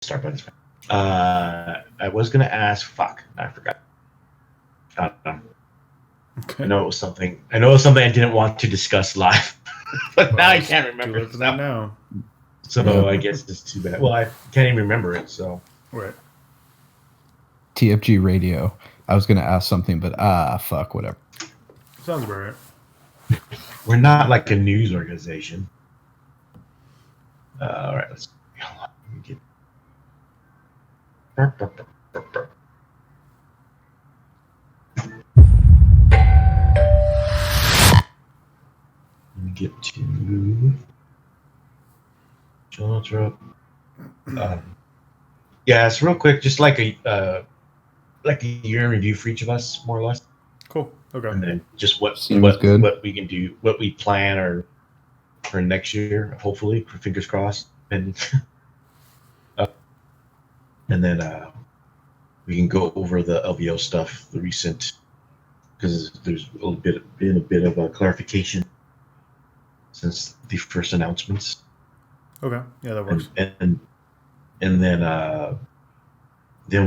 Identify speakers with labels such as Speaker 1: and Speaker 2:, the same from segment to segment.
Speaker 1: start by this. I was gonna ask. Fuck, I forgot.
Speaker 2: Okay.
Speaker 1: I know it was something I didn't want to discuss live, but now I can't remember.
Speaker 2: Too late for that now.
Speaker 1: So I guess it's too bad. Well, I can't even remember it. So
Speaker 2: Right.
Speaker 3: TFG Radio. I was gonna ask something, but fuck, whatever.
Speaker 2: Sounds about right.
Speaker 1: we're not like a news organization. All right, let's. Let me get. Let me get to genre. Yeah, it's real quick, just like a year in review for each of us, more or less,
Speaker 2: Cool. Okay.
Speaker 1: and then just what
Speaker 3: good.
Speaker 1: what we can do, what we plan or for next year, hopefully, fingers crossed, and and then we can go over the LVO stuff, the recent, because there's been a bit of a clarification since the first announcements.
Speaker 2: Okay. Yeah, that works.
Speaker 1: And then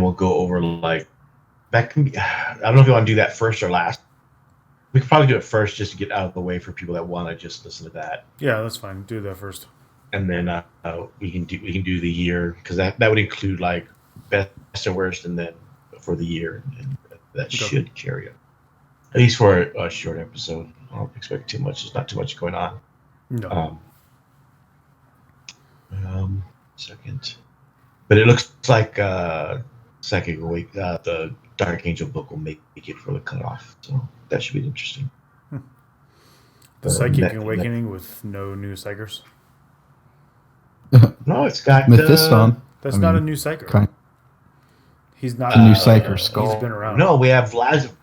Speaker 1: we'll go over like that can be. I don't know if you want to do that first or last. We could probably do it first just to get out of the way for people that want to just listen to that.
Speaker 2: Yeah, that's fine. Do that first.
Speaker 1: And then we can do the year, because that would include like best and worst, and then for the year, and that should carry it. At least for a short episode. I don't expect too much. There's not too much going on.
Speaker 2: No.
Speaker 1: Second, but it looks like Psychic Awake, the Dark Angel book will make it for the cutoff, so that should be interesting.
Speaker 2: The Psychic Awakening with no new psychers.
Speaker 1: No, it's got
Speaker 3: Mephiston.
Speaker 2: That's not a new psyker. He's not
Speaker 3: a new psyker skull.
Speaker 2: He's been around.
Speaker 1: No, we have Lazarus,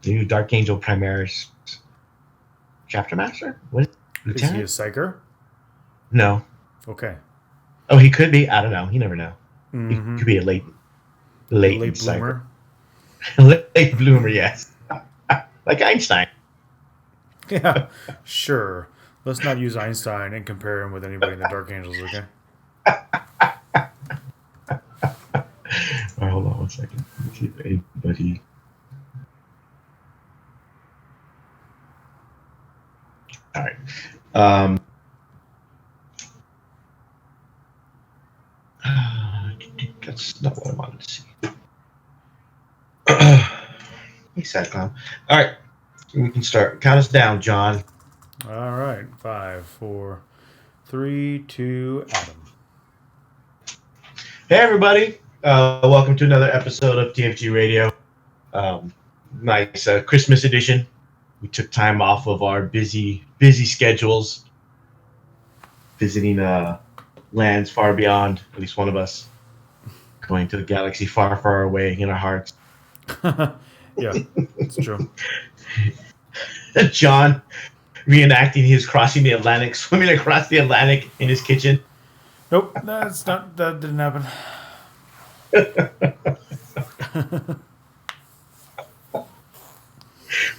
Speaker 1: the new Dark Angel Primaris Chapter Master. What
Speaker 2: is he a psyker?
Speaker 1: No.
Speaker 2: Okay.
Speaker 1: Oh, he could be. I don't know. You never know.
Speaker 2: Mm-hmm.
Speaker 1: He could be a late
Speaker 2: bloomer.
Speaker 1: Late bloomer, yes. Like Einstein.
Speaker 2: Yeah, sure. Let's not use Einstein and compare him with anybody in the Dark Angels, okay?
Speaker 1: All right, hold on 1 second. Let me see if anybody. All right. That's not what I wanted to see. Hey, sad clown. All right, we can start. Count us down, John.
Speaker 2: All right. 5, 4, 3, 2, Adam.
Speaker 1: Hey, everybody. Welcome to another episode of TFG Radio. Nice Christmas edition. We took time off of our busy schedules, visiting lands far beyond, at least one of us, going to the galaxy far, far away in our hearts.
Speaker 2: Yeah, it's true.
Speaker 1: John reenacting his crossing the Atlantic, swimming across the Atlantic in his kitchen.
Speaker 2: Nope, that didn't happen.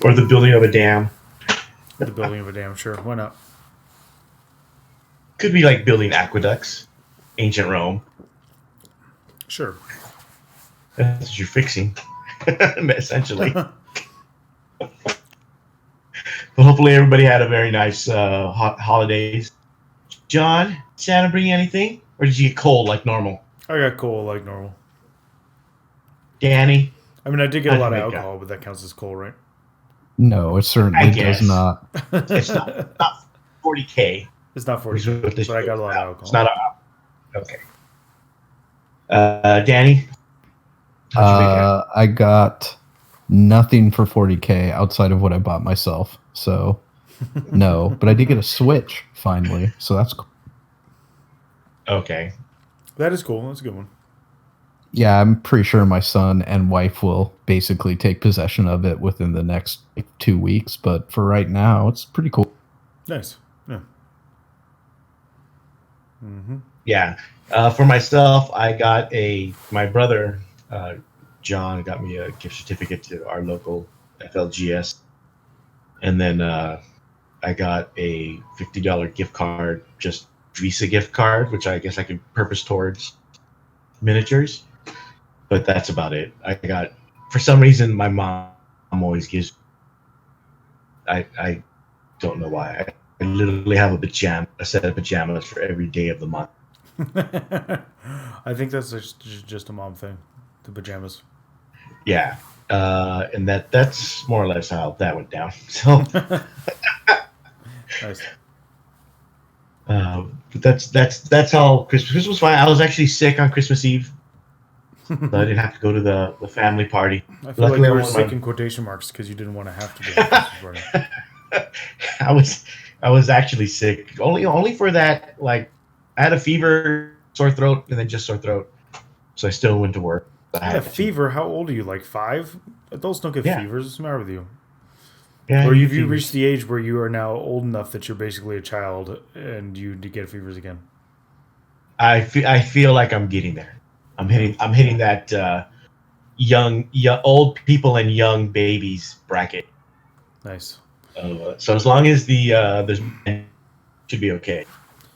Speaker 1: Or the building of a dam.
Speaker 2: The building of a dam, sure. Why not?
Speaker 1: Could be like building aqueducts. Ancient Rome.
Speaker 2: Sure.
Speaker 1: That's what you're fixing, essentially. But hopefully everybody had a very nice holidays. John, did Santa bring you anything? Or did you get cold like normal?
Speaker 2: I got cold like normal.
Speaker 1: Danny?
Speaker 2: I mean, I did get a lot of alcohol, but that counts as cold, right?
Speaker 3: No, it certainly does not.
Speaker 1: It's not 40K.
Speaker 2: It's not 40K, but I got a lot of alcohol.
Speaker 1: It's not okay. Danny?
Speaker 3: I got nothing for 40K outside of what I bought myself. So, no. But I did get a Switch, finally. So that's cool.
Speaker 1: Okay.
Speaker 2: That is cool. That's a good one.
Speaker 3: Yeah, I'm pretty sure my son and wife will basically take possession of it within the next 2 weeks. But for right now, it's pretty cool.
Speaker 2: Nice. Yeah. Mm-hmm.
Speaker 1: Yeah. For myself, I got my brother, John, got me a gift certificate to our local FLGS. And then I got a $50 gift card just Visa gift card, which I guess I could purpose towards miniatures. But that's about it. I got, for some reason, my mom always gives. I don't know why. I literally have a set of pajamas for every day of the month.
Speaker 2: I think that's just a mom thing, the pajamas.
Speaker 1: Yeah, and that's more or less how that went down. So,
Speaker 2: Nice.
Speaker 1: but that's how Christmas was fine. I was actually sick on Christmas Eve, so I didn't have to go to the family party.
Speaker 2: I feel
Speaker 1: Luckily,
Speaker 2: like you were sick in quotation marks because you didn't want to have to go to the Christmas party.
Speaker 1: I was actually sick only for that. Like, I had a fever, sore throat, and then just sore throat. So I still went to work. I
Speaker 2: Yeah,
Speaker 1: had to.
Speaker 2: fever. How old are you? Like 5? Adults don't get
Speaker 1: Yeah.
Speaker 2: fevers. What's the matter with you?
Speaker 1: Yeah,
Speaker 2: Or
Speaker 1: I
Speaker 2: have
Speaker 1: get
Speaker 2: you
Speaker 1: fevers.
Speaker 2: reached the age where you are now old enough that you're basically a child and you get fevers again?
Speaker 1: I feel like I'm getting there. I'm hitting that young old people and young babies bracket.
Speaker 2: Nice.
Speaker 1: So as long as there's should be okay.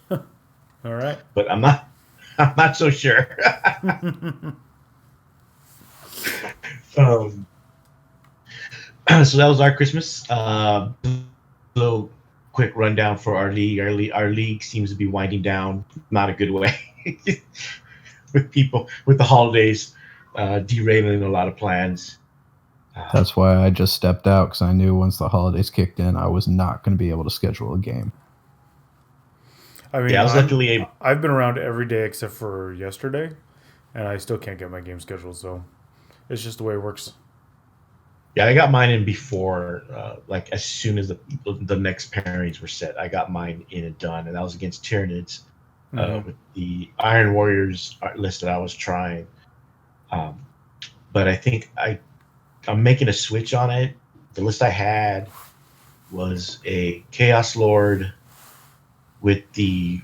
Speaker 2: All right.
Speaker 1: But I'm not so sure. So that was our Christmas. Little quick rundown for our league. Our league seems to be winding down, not a good way, with the holidays derailing a lot of plans.
Speaker 3: That's why I just stepped out, because I knew once the holidays kicked in, I was not going to be able to schedule a game.
Speaker 2: I mean,
Speaker 1: Yeah, I was luckily able.
Speaker 2: I've been around every day except for yesterday, and I still can't get my game scheduled. So it's just the way it works.
Speaker 1: Yeah, I got mine in before, like as soon as the next pairings were set. I got mine in and done, and that was against Tyranids with the Iron Warriors list that I was trying. But I think I'm making a switch on it. The list I had was a Chaos Lord with the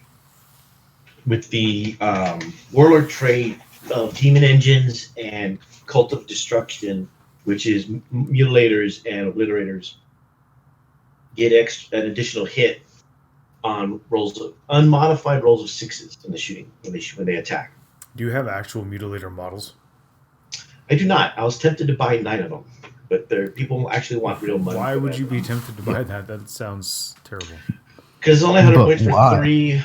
Speaker 1: Warlord trait of Demon Engines and Cult of Destruction, which is mutilators and obliterators get an additional hit on unmodified rolls of 6s in the shooting when they attack.
Speaker 2: Do you have actual mutilator models?
Speaker 1: I do not. I was tempted to buy 9 of them, but people actually want real money.
Speaker 2: Why would you be tempted to buy that? That sounds terrible.
Speaker 1: Because it's only 100 points for
Speaker 3: why?
Speaker 1: 3.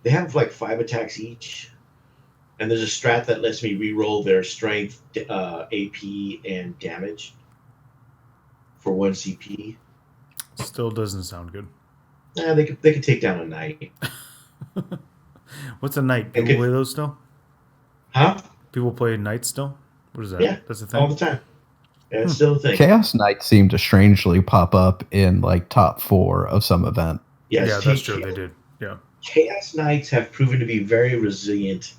Speaker 1: They have like 5 attacks each. And there's a strat that lets me re-roll their strength, AP, and damage for 1 CP.
Speaker 2: Still doesn't sound good.
Speaker 1: Yeah, they could take down a knight.
Speaker 2: What's a knight? People play those still?
Speaker 1: Huh?
Speaker 2: People play knights still? What is that?
Speaker 1: Yeah,
Speaker 2: That's a thing?
Speaker 1: all the time. Yeah, it's still a thing.
Speaker 3: Chaos Knights seem to strangely pop up in like top 4 of some event.
Speaker 1: Yes,
Speaker 2: Yeah, that's true. They did. Yeah.
Speaker 1: Chaos Knights have proven to be very resilient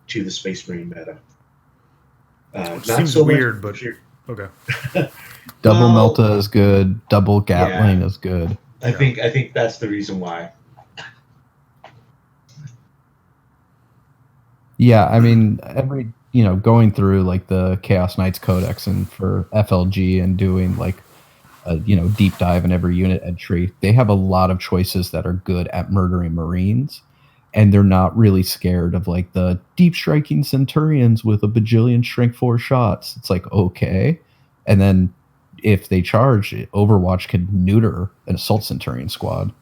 Speaker 1: to the Space Marine meta.
Speaker 2: Which
Speaker 1: not
Speaker 2: seems
Speaker 1: so
Speaker 2: weird,
Speaker 1: much,
Speaker 2: but okay.
Speaker 3: Double
Speaker 1: Well,
Speaker 3: Melta is good. Double Gatling is good.
Speaker 1: I think that's the reason why.
Speaker 3: Yeah, I mean, going through like the Chaos Knights Codex and for FLG and doing like a deep dive in every unit entry, they have a lot of choices that are good at murdering Marines, and they're not really scared of like the deep striking Centurions with a bajillion strength 4 shots. It's like, okay. And then if they charge, Overwatch can neuter an assault Centurion squad.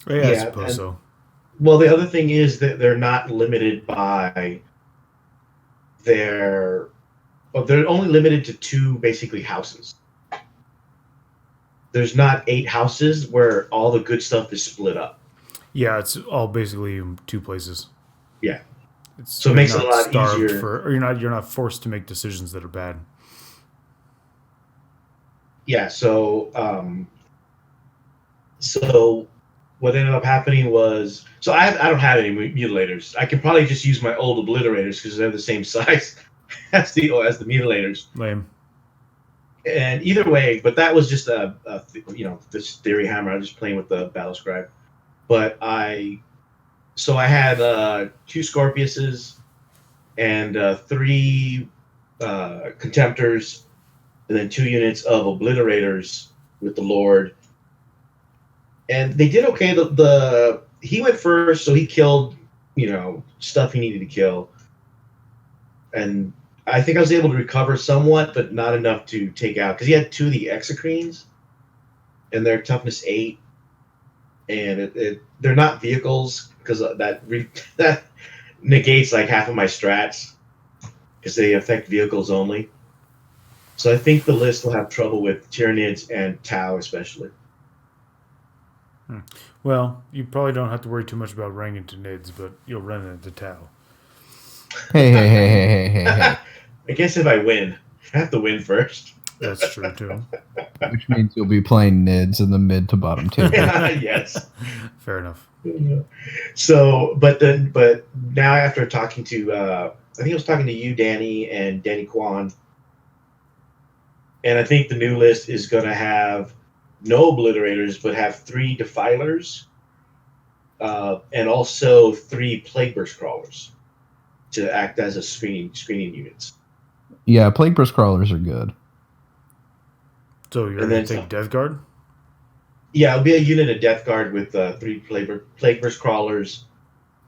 Speaker 2: Yeah, I suppose so.
Speaker 1: Well, the other thing is that they're not limited by they're only limited to 2 basically houses. There's not 8 houses where all the good stuff is split up.
Speaker 2: Yeah, it's all basically in 2 places.
Speaker 1: Yeah.
Speaker 2: So it
Speaker 1: makes it a lot easier.
Speaker 2: or you're not forced to make decisions that are bad.
Speaker 1: Yeah, so what ended up happening was, so I don't have any mutilators. I can probably just use my old obliterators because they're the same size as the mutilators.
Speaker 2: Lame.
Speaker 1: And either way, but that was just this theory hammer. I was just playing with the battle scribe. But I had 2 Scorpiuses and 3 Contemptors, and then 2 units of obliterators with the Lord. and they did okay. He went first, so he killed, stuff he needed to kill, and I think I was able to recover somewhat, but not enough to take out because he had 2 of the exocrines, and they're toughness 8, and they're not vehicles because that negates like half of my strats because they affect vehicles only. So I think the list will have trouble with Tyranids and Tau especially.
Speaker 2: Well, you probably don't have to worry too much about running into Nids, but you'll run into Tau.
Speaker 3: Hey.
Speaker 1: I guess if I win, I have to win first.
Speaker 2: That's true, too.
Speaker 3: Which means you'll be playing Nids in the mid to bottom table.
Speaker 1: Yes.
Speaker 2: Fair enough.
Speaker 1: So, but now after talking to, I think I was talking to you, Danny, and Danny Kwan, and I think the new list is going to have no obliterators, but have 3 defilers, and also 3 plague burst crawlers to act as a screening units.
Speaker 3: Yeah, plague burst crawlers are good.
Speaker 2: So you're going to take Death Guard?
Speaker 1: Yeah, it'll be a unit of Death Guard with 3 plague burst crawlers,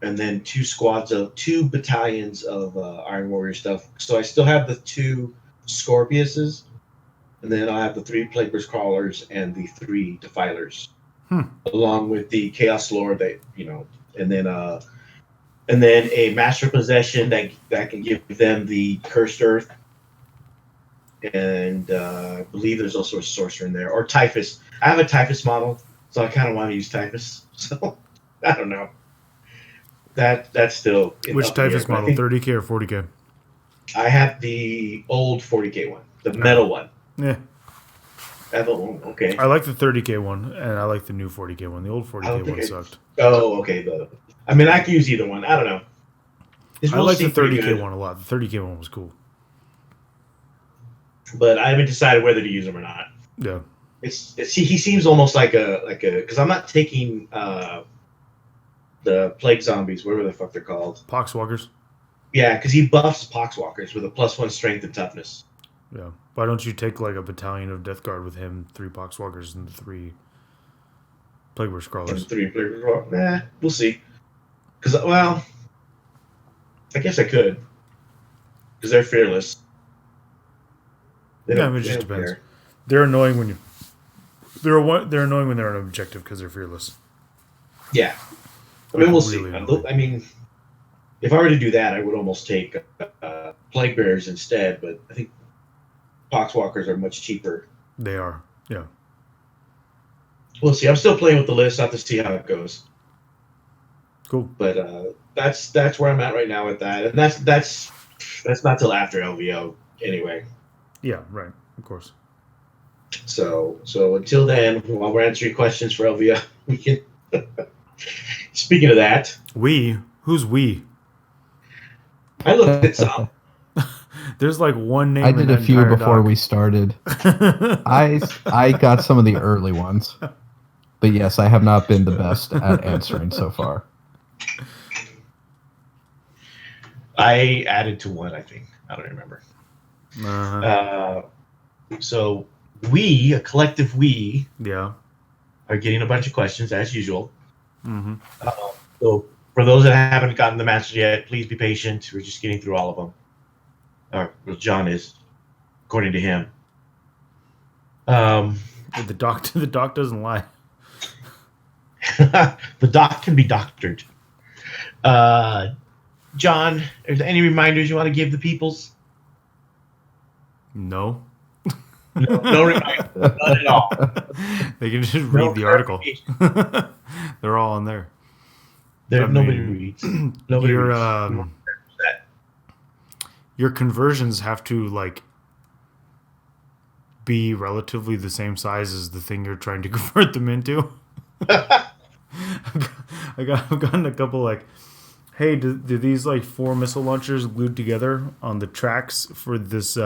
Speaker 1: and then 2 battalions of Iron Warrior stuff. So I still have the 2 Scorpiuses, and then I'll have the 3 plague burst crawlers and the 3 defilers, along with the Chaos Lord and then a Master Possession that can give them the Cursed Earth. And I believe there's also a sorcerer in there, or Typhus. I have a Typhus model, so I kind of want to use Typhus. So I don't know. That's still
Speaker 2: which Typhus model? 30K or 40K?
Speaker 1: I have the old 40K one, the metal one.
Speaker 2: Yeah.
Speaker 1: Okay.
Speaker 2: I like the 30K one, and I like the new 40K one. The old 40K one sucked.
Speaker 1: Oh, okay. I mean, I can use either one. I don't know.
Speaker 2: I like the 30K one a lot. The 30K one was cool.
Speaker 1: But I haven't decided whether to use them or not.
Speaker 2: Yeah.
Speaker 1: He seems almost like a because I'm not taking the plague zombies, whatever the fuck they're called.
Speaker 2: Poxwalkers.
Speaker 1: Yeah, because he buffs Poxwalkers with a +1 strength and toughness.
Speaker 2: Yeah. Why don't you take like a battalion of Death Guard with him, 3 Poxwalkers and 3 plague burst crawlers?
Speaker 1: 3 plague burst crawlers. Nah, we'll see. Because I guess I could. Because they're fearless.
Speaker 2: It just depends. Care. They're annoying when they're annoying when they're on an objective because they're fearless.
Speaker 1: Yeah, I mean, we'll see. I mean, if I were to do that, I would almost take plague bearers instead. But I think Poxwalkers are much cheaper.
Speaker 2: They are, yeah.
Speaker 1: We'll see. I'm still playing with the list. I have to see how it goes.
Speaker 2: Cool.
Speaker 1: But that's where I'm at right now with that, and that's not till after LVO anyway.
Speaker 2: Yeah, right. Of course.
Speaker 1: So until then, while we're answering questions for LVO, we can. Speaking of that,
Speaker 2: who's we?
Speaker 1: I looked at some.
Speaker 2: There's like one name.
Speaker 3: I did a few before we started. I got some of the early ones, but yes, I have not been the best at answering so far.
Speaker 1: I added to one, I think. I don't remember.
Speaker 2: Uh-huh.
Speaker 1: So a collective
Speaker 2: yeah,
Speaker 1: are getting a bunch of questions as usual.
Speaker 2: Mm-hmm.
Speaker 1: So for those that haven't gotten them answered yet, please be patient. We're just getting through all of them. Well, John is, according to him.
Speaker 2: The doc doesn't lie.
Speaker 1: The doc can be doctored. John, are there any reminders you want to give the peoples?
Speaker 2: No.
Speaker 1: No reminder. None at all.
Speaker 2: They can just read the article. They're all on there.
Speaker 1: Nobody reads. Nobody reads.
Speaker 2: Your conversions have to like be relatively the same size as the thing you're trying to convert them into. I've gotten a couple like, hey, do these like 4 missile launchers glued together on the tracks for this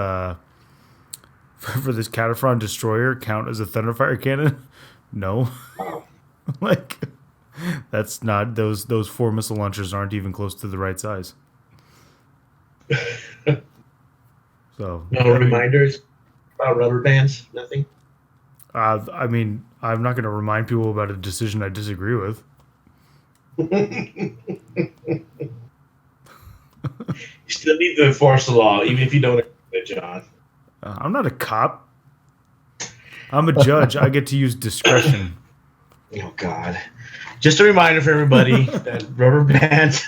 Speaker 2: Cataphront destroyer count as a Thunderfire cannon? No. Like, that's not those 4 missile launchers aren't even close to the right size. So
Speaker 1: no reminders about rubber bands, nothing.
Speaker 2: I mean, I'm not going to remind people about a decision I disagree with.
Speaker 1: You still need to enforce the law, even if you don't agree with it, John.
Speaker 2: I'm not a cop. I'm a judge. I get to use discretion.
Speaker 1: Oh, God. Just a reminder for everybody that rubber bands,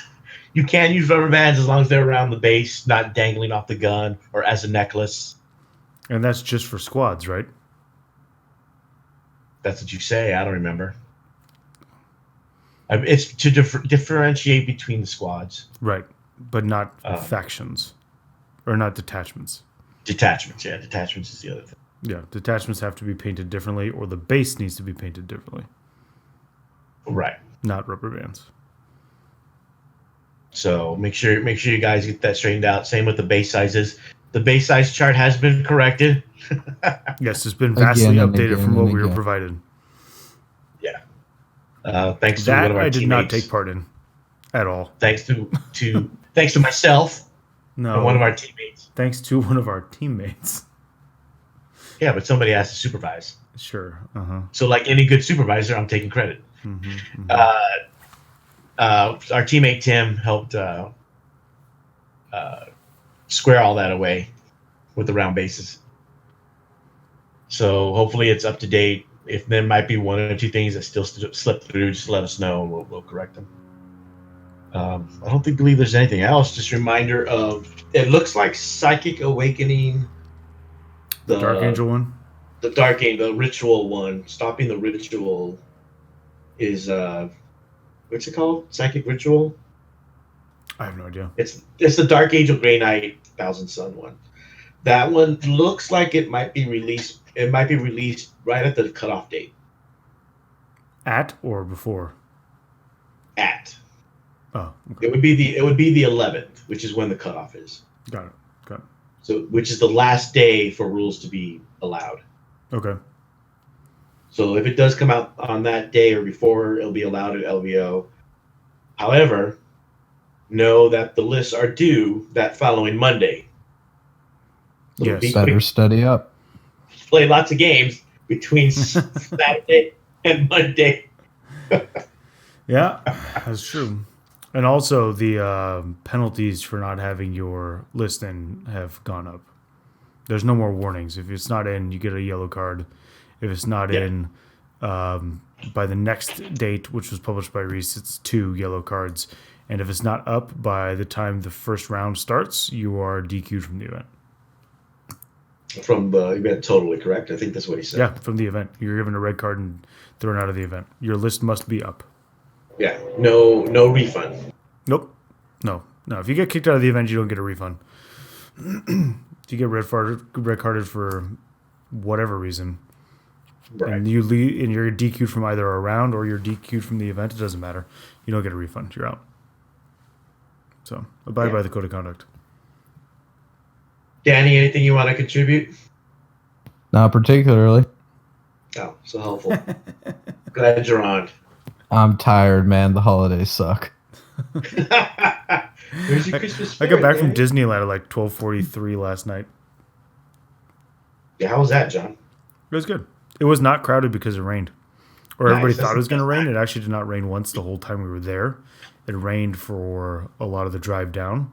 Speaker 1: you can use rubber bands as long as they're around the base, not dangling off the gun or as a necklace.
Speaker 2: And that's just for squads, right?
Speaker 1: That's what you say. I don't remember. It's to differentiate between the squads.
Speaker 2: Right. But not factions. Or not detachments.
Speaker 1: Detachments, yeah. Detachments is the other thing.
Speaker 2: Yeah, detachments have to be painted differently, or the base needs to be painted differently.
Speaker 1: Right.
Speaker 2: Not rubber bands.
Speaker 1: So make sure you guys get that straightened out. Same with the base sizes. The base size chart has been corrected.
Speaker 2: Yes, it's been vastly updated from what we were provided.
Speaker 1: Yeah. Thanks to
Speaker 2: that
Speaker 1: one of our
Speaker 2: I did
Speaker 1: teammates.
Speaker 2: not take part in at all.
Speaker 1: Thanks to thanks to myself and one of our teammates.
Speaker 2: Thanks to one of our teammates.
Speaker 1: Yeah, but somebody has to supervise.
Speaker 2: Sure.
Speaker 1: So like any good supervisor, I'm taking credit. Our teammate Tim helped square all that away with the round bases. So hopefully it's up to date. If there might be one or two things that still slip through, just let us know and we'll correct them. I don't believe there's anything else. Just a reminder of, it looks like Psychic Awakening.
Speaker 2: The Dark Angel one?
Speaker 1: The Dark Angel, the ritual one. Stopping the ritual is, what's it called? Psychic Ritual?
Speaker 2: I have no idea.
Speaker 1: It's the Dark Angel Grey Knight Thousand Sun one. That one looks like it might be released. It might be released right at the cutoff date.
Speaker 2: At or before?
Speaker 1: At.
Speaker 2: Oh, okay.
Speaker 1: It would be the 11th, which is when the cutoff is.
Speaker 2: Got it.
Speaker 1: So, which is the last day for rules to be allowed.
Speaker 2: Okay.
Speaker 1: So if it does come out on that day or before, it'll be allowed at LVO. However, know that the lists are due that following Monday. So
Speaker 2: yes.
Speaker 3: Better study up.
Speaker 1: Play lots of games between Saturday and Monday.
Speaker 2: Yeah, that's true. And also, the penalties for not having your list in have gone up. There's no more warnings. If it's not in, you get a yellow card. If it's not in by the next date, which was published by Reese, it's 2 yellow cards. And if it's not up by the time the first round starts, you are DQ'd from the event.
Speaker 1: From the event, totally correct. I think that's what he said.
Speaker 2: Yeah, from the event. You're given a red card and thrown out of the event. Your list must be up.
Speaker 1: Yeah, no refund.
Speaker 2: Nope. No. If you get kicked out of the event, you don't get a refund. If you get red carded for whatever reason,
Speaker 1: right,
Speaker 2: and you leave, and you're DQ'd from either a round or you're DQ'd from the event, it doesn't matter. You don't get a refund. You're out. So abide by the code of conduct.
Speaker 1: Danny, anything you want to contribute?
Speaker 3: Not particularly.
Speaker 1: Oh, so helpful. Glad you're on.
Speaker 3: I'm tired, man. The holidays suck.
Speaker 1: Where's your Christmas spirit,
Speaker 2: I got back
Speaker 1: Danny?
Speaker 2: from Disneyland at like 12:43 last night.
Speaker 1: Yeah, how was that, John?
Speaker 2: It was good. It was not crowded because it rained. Or
Speaker 1: Nice,
Speaker 2: everybody
Speaker 1: that's
Speaker 2: thought it was
Speaker 1: the
Speaker 2: going to
Speaker 1: best
Speaker 2: rain.
Speaker 1: time.
Speaker 2: It actually did not rain once the whole time we were there. It rained for a lot of the drive down.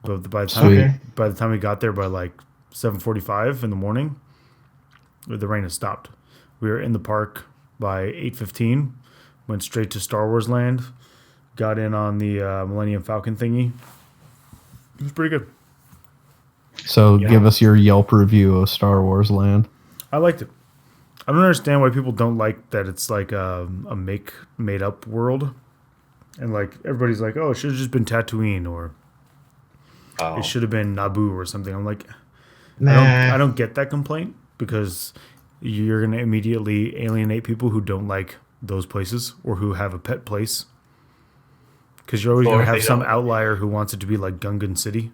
Speaker 2: But by the time we got there by like 7:45 in the morning, the rain had stopped. We were in the park by 8:15. Went straight to Star Wars Land. Got in on the Millennium Falcon thingy. It was pretty good.
Speaker 3: So give us your Yelp review of Star Wars Land.
Speaker 2: I liked it. I don't understand why people don't like that it's like a made up world. And like everybody's like, oh, it should have just been Tatooine or it should have been Naboo or something. I'm like, I don't get that complaint because you're going to immediately alienate people who don't like those places or who have a pet place. Because you're always going to have some outlier who wants it to be like Gungan City.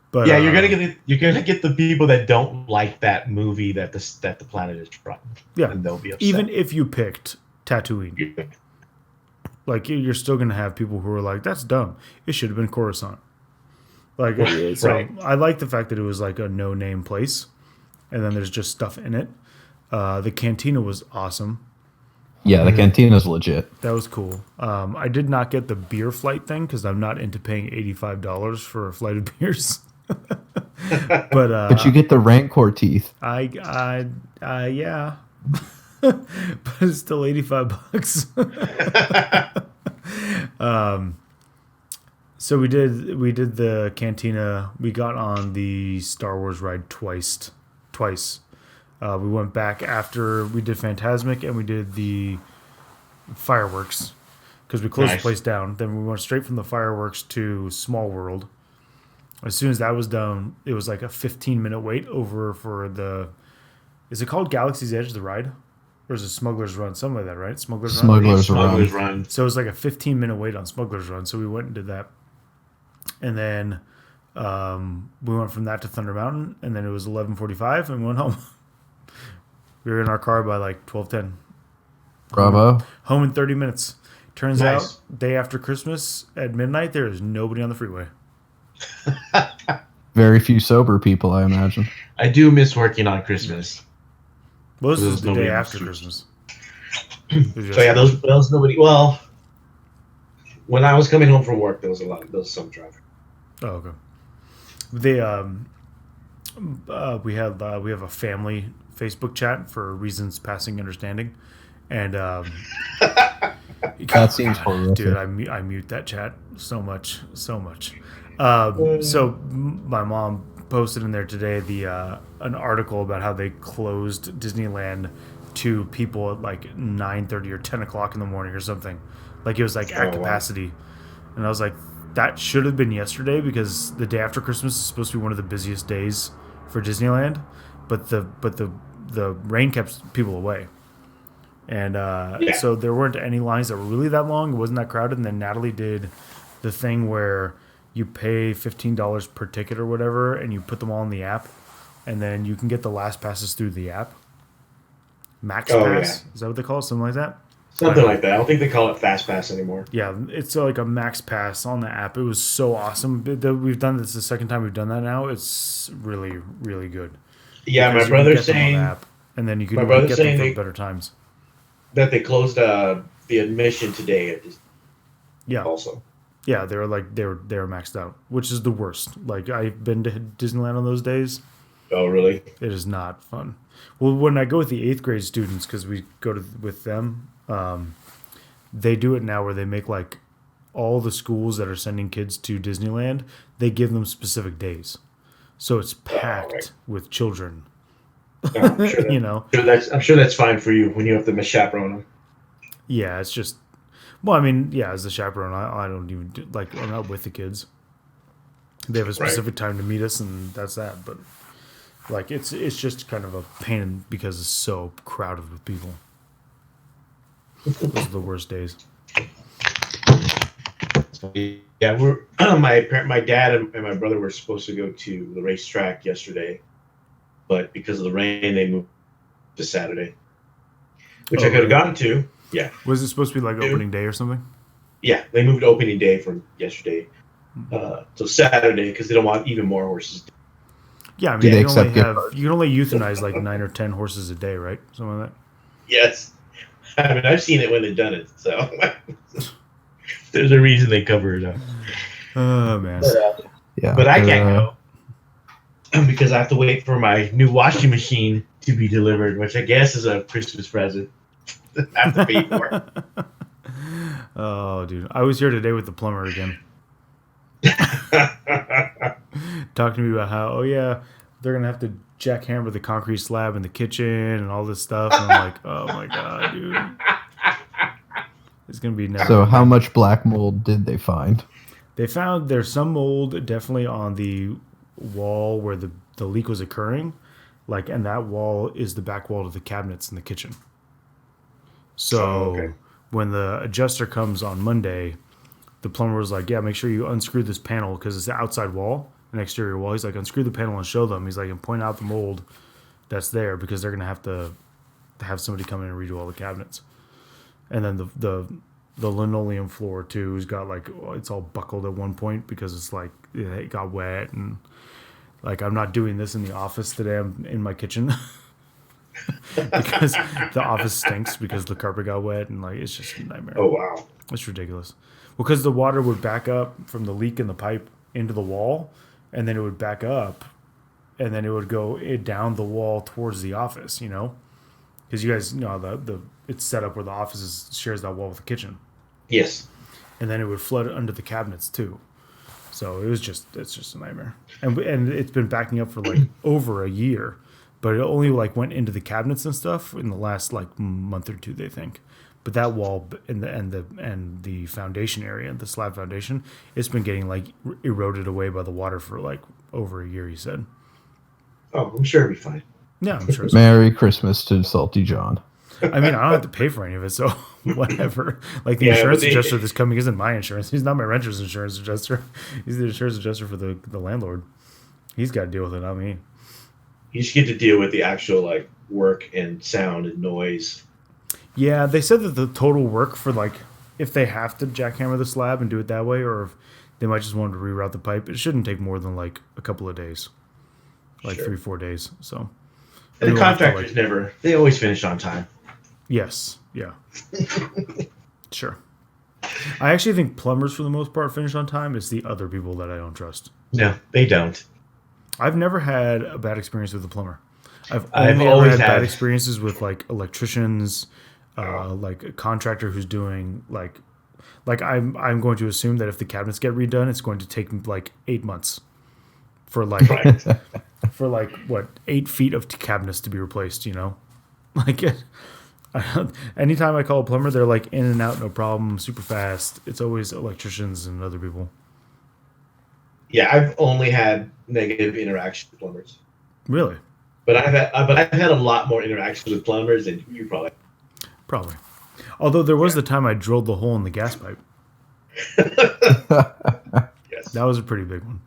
Speaker 2: But
Speaker 1: yeah, you're gonna get the people that don't like that movie that the planet is from.
Speaker 2: Yeah,
Speaker 1: and they'll be upset.
Speaker 2: Even if you picked Tatooine, like you're still gonna have people who are like, "That's dumb. It should have been Coruscant." Like, so
Speaker 1: Right.
Speaker 2: I like the fact that it was like a no-name place, and then there's just stuff in it. The cantina was awesome.
Speaker 3: Yeah, the cantina's legit.
Speaker 2: That was cool. I did not get the beer flight thing because I'm not into paying $85 for a flight of beers. But
Speaker 3: you get the Rancor teeth.
Speaker 2: Yeah. But it's still $85. So we did the cantina. We got on the Star Wars ride twice. We went back after we did Phantasmic and we did the fireworks because we closed the place down. Then we went straight from the fireworks to Small World. As soon as that was done, it was like a 15-minute wait over for the. Is it called Galaxy's Edge, the ride? Or is it Smuggler's Run? Something like that, right? Smuggler's
Speaker 1: Run.
Speaker 2: So it was like a 15-minute wait on Smuggler's Run. So we went and did that. And then we went from that to Thunder Mountain. And then it was 11:45 and we went home. We were in our car by like 12:10.
Speaker 3: Bravo.
Speaker 2: Home in 30 minutes. Turns out, day after Christmas at midnight, there is nobody on the freeway.
Speaker 3: Very few sober people, I imagine.
Speaker 1: I do miss working on Christmas.
Speaker 2: Well, this is the day after Christmas.
Speaker 1: So yeah, those nobody. Well, when I was coming home from work, there was some traffic.
Speaker 2: Oh, okay. They we have a family Facebook chat for reasons passing understanding, and
Speaker 3: that seems horrific.
Speaker 2: Dude, I mute that chat so much. So my mom posted in there today an article about how they closed Disneyland to people at like 9:30 or 10 o'clock in the morning or something. Like it was like at capacity, and I was like, that should have been yesterday because the day after Christmas is supposed to be one of the busiest days for Disneyland, but the rain kept people away. And so there weren't any lines that were really that long. It wasn't that crowded. And then Natalie did the thing where you pay $15 per ticket or whatever, and you put them all in the app, and then you can get the last passes through the app. Max Pass? Yeah. Is that what they call it? Something like that?
Speaker 1: Something like that. I don't think they call it Fast Pass anymore.
Speaker 2: Yeah, it's like a Max Pass on the app. It was so awesome. We've done this the second time we've done that now. It's really, really good.
Speaker 1: Yeah, my brother's saying...
Speaker 2: App, and then you can get them for better times.
Speaker 1: That they closed the admission today.
Speaker 2: Yeah.
Speaker 1: Also.
Speaker 2: Yeah, they were maxed out, which is the worst. Like I've been to Disneyland on those days.
Speaker 1: Oh, really?
Speaker 2: It is not fun. Well, when I go with the 8th grade students, because we go with them, they do it now where they make like all the schools that are sending kids to Disneyland, they give them specific days, so it's packed with children.
Speaker 1: I'm sure I'm sure that's fine for you when you have to chaperone them.
Speaker 2: Yeah, it's just. Well, I mean, yeah, as the chaperone, I don't even I'm not with the kids. They have a specific time to meet us, and that's that. But like, it's just kind of a pain because it's so crowded with people. Those are the worst days.
Speaker 1: Yeah, my dad and my brother were supposed to go to the racetrack yesterday, but because of the rain, they moved to Saturday, which I could have gotten to. Yeah.
Speaker 2: Was it supposed to be like opening day or something?
Speaker 1: Yeah, they moved opening day from yesterday to Saturday because they don't want even more horses.
Speaker 2: Yeah, I mean, you can only euthanize like 9 or 10 horses a day, right? Something like that.
Speaker 1: Yes. I mean, I've seen it when they've done it, so there's a reason they cover it up.
Speaker 2: Oh, man.
Speaker 1: But I can't go because I have to wait for my new washing machine to be delivered, which I guess is a Christmas present. I have to pay for.
Speaker 2: Oh, dude. I was here today with the plumber again. Talking to me about how, they're going to have to jackhammer the concrete slab in the kitchen and all this stuff. And I'm like, oh, my God, dude. It's going to be never.
Speaker 3: So how much black mold did they find?
Speaker 2: They found there's some mold definitely on the wall where the leak was occurring. And that wall is the back wall of the cabinets in the kitchen. So when the adjuster comes on Monday, the plumber was like, yeah, make sure you unscrew this panel because it's the outside wall, an exterior wall. He's like, unscrew the panel and show them. He's like, and point out the mold that's there because they're going to have somebody come in and redo all the cabinets. And then the linoleum floor too has got like it's all buckled at one point because it's like it got wet and like I'm not doing this in the office today. I'm in my kitchen because the office stinks because the carpet got wet and like it's just a nightmare.
Speaker 1: Oh wow,
Speaker 2: it's ridiculous. Well, because the water would back up from the leak in the pipe into the wall, and then it would back up, and then it would go down the wall towards the office. You know, because you guys know the it's set up where the office shares that wall with the kitchen.
Speaker 1: Yes.
Speaker 2: And then it would flood under the cabinets too. So it's just a nightmare. And it's been backing up for like over a year, but it only like went into the cabinets and stuff in the last like month or two, they think. But that wall and the foundation area, the slab foundation, it's been getting like eroded away by the water for like over a year, he said.
Speaker 1: Oh, I'm sure it'll be fine.
Speaker 2: Yeah, I'm sure.
Speaker 3: Merry Christmas to Salty John.
Speaker 2: I mean, I don't have to pay for any of it, so whatever. Like the insurance adjuster that's coming isn't my insurance. He's not my renter's insurance adjuster. He's the insurance adjuster for the landlord. He's got to deal with it, not me.
Speaker 1: You should get to deal with the actual like work and sound and noise.
Speaker 2: Yeah, they said that the total work for like if they have to jackhammer the slab and do it that way, or if they might just want to reroute the pipe, it shouldn't take more than like a couple of days, like 3-4 days. So,
Speaker 1: and the contractors they always finish on time.
Speaker 2: Yes. Yeah. Sure. I actually think plumbers, for the most part, finish on time. It's the other people that I don't trust.
Speaker 1: No, they don't.
Speaker 2: I've never had a bad experience with a plumber. I've
Speaker 1: always
Speaker 2: had bad experiences with like electricians, like a contractor who's doing like I'm going to assume that if the cabinets get redone, it's going to take like 8 months for like for like what 8 feet of cabinets to be replaced. You know, like. Anytime I call a plumber, they're like in and out, no problem, super fast. It's always electricians and other people.
Speaker 1: Yeah, I've only had negative interactions with plumbers.
Speaker 2: Really?
Speaker 1: But I've had a lot more interactions with plumbers than you probably.
Speaker 2: Probably. Although there was the time I drilled the hole in the gas pipe.
Speaker 1: Yes.
Speaker 2: That was a pretty big one.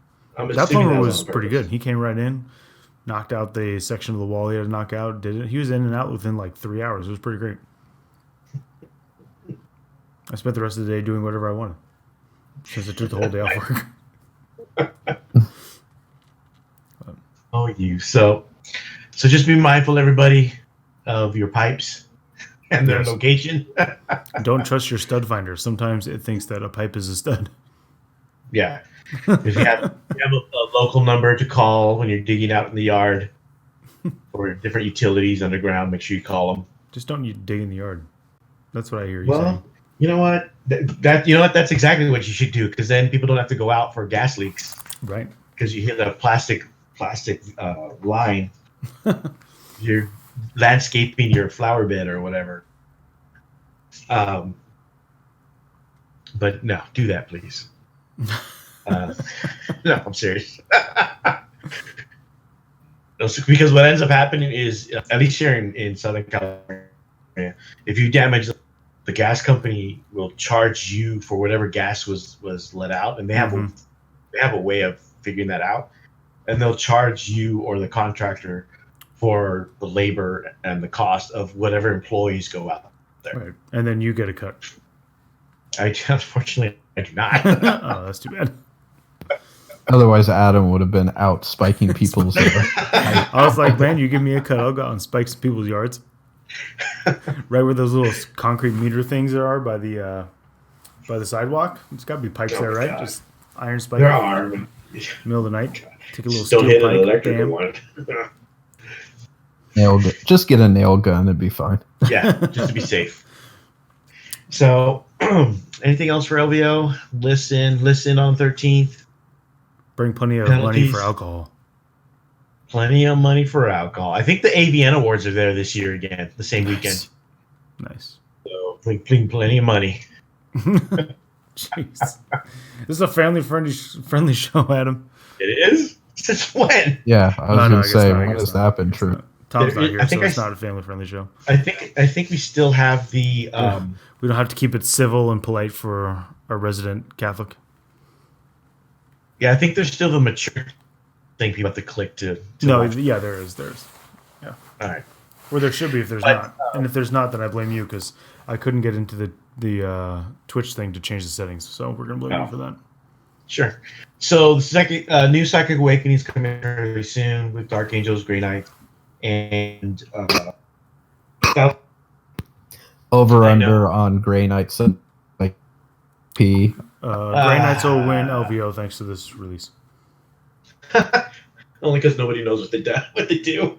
Speaker 2: That plumber was pretty good. He came right in, knocked out the section of the wall he had to knock out, did it. He was in and out within like 3 hours. It was pretty great. I spent the rest of the day doing whatever I wanted since I took the whole day off work.
Speaker 1: Oh, you. So just be mindful, everybody, of your pipes and their location.
Speaker 2: Don't trust your stud finder. Sometimes it thinks that a pipe is a stud.
Speaker 1: Yeah. If you have a local number to call when you're digging out in the yard or different utilities underground, make sure you call them.
Speaker 2: Just don't dig in the yard. That's what I hear you saying.
Speaker 1: You know what? That's exactly what you should do, because then people don't have to go out for gas leaks.
Speaker 2: Right.
Speaker 1: Because you hit a plastic line. You're landscaping your flower bed or whatever. But no, do that, please. No, I'm serious. Because what ends up happening is, at least here in Southern California, if you damage, the gas company will charge you for whatever gas was let out, and they have a way of figuring that out, and they'll charge you or the contractor for the labor and the cost of whatever employees go out there.
Speaker 2: Right, and then you get a cut.
Speaker 1: Unfortunately, I do not.
Speaker 2: Oh, that's too bad.
Speaker 3: Otherwise, Adam would have been out spiking people's.
Speaker 2: I was like, man, you give me a cut, I'll go out and spike some people's yards. Right where those little concrete meter things there are by the sidewalk. There's got to be pipes there, right? God. Just iron spike.
Speaker 1: There are.
Speaker 2: Middle of the night. Take a little
Speaker 1: Still
Speaker 2: steel
Speaker 1: hit
Speaker 2: pipe.
Speaker 1: An electrical one.
Speaker 3: Nail gun. Just get a nail gun and be fine.
Speaker 1: Yeah, just to be safe. So, anything else for LVO? Listen on 13th.
Speaker 2: Bring plenty of money for alcohol.
Speaker 1: Plenty of money for alcohol. I think the AVN Awards are there this year again, the same weekend.
Speaker 2: Nice.
Speaker 1: So, plenty of money.
Speaker 2: Jeez. This is a family show, Adam.
Speaker 1: It is? Since when?
Speaker 3: Yeah, I was going to say, when has that been true?
Speaker 2: Tom's not here, so it's not a family-friendly show.
Speaker 1: I think we still have the...
Speaker 2: we don't have to keep it civil and polite for our resident Catholic.
Speaker 1: Yeah, I think there's still the mature thing people have to click to
Speaker 2: no,
Speaker 1: watch.
Speaker 2: Yeah, there is. Yeah.
Speaker 1: All right.
Speaker 2: Or there should be if there's not. And if there's not, then I blame you, because I couldn't get into the Twitch thing to change the settings, so we're gonna blame you for that.
Speaker 1: Sure. So the second new Psychic Awakening is coming very soon with Dark Angels, Grey Knights, and
Speaker 3: over under on Grey Knights and like P.
Speaker 2: Grey Knights will win LVO thanks to this release.
Speaker 1: Only because nobody knows what they do.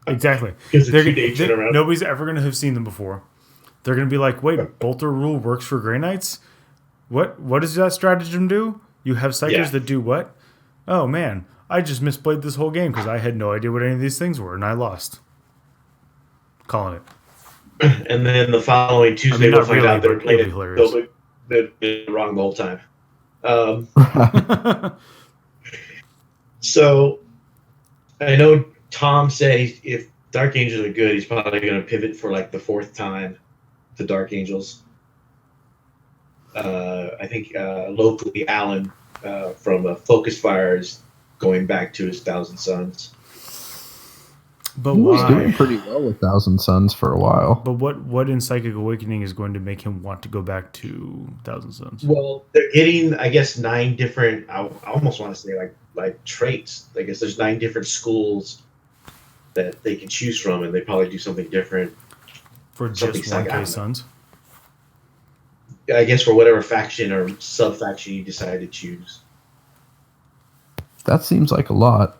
Speaker 2: Exactly. Nobody's ever going to have seen them before. They're going to be like, wait, Bolter Rule works for Grey Knights? What does that stratagem do? You have Psychers that do what? Oh, man. I just misplayed this whole game because I had no idea what any of these things were, and I lost. Calling it.
Speaker 1: And then the following Tuesday, we'll find out they're playing it. They've been wrong the whole time. So I know Tom said if Dark Angels are good, he's probably going to pivot for like the fourth time to Dark Angels. I think locally, Alan from Focus Fire is going back to his Thousand Suns.
Speaker 2: But
Speaker 3: he was doing pretty well with Thousand Suns for a while.
Speaker 2: But what in Psychic Awakening is going to make him want to go back to Thousand Suns?
Speaker 1: Well, they're getting, I guess, 9 different. I almost want to say like traits. I guess there's 9 different schools that they can choose from, and they probably do something different
Speaker 2: for just 1K Suns.
Speaker 1: I guess for whatever faction or sub faction you decide to choose.
Speaker 3: That seems like a lot.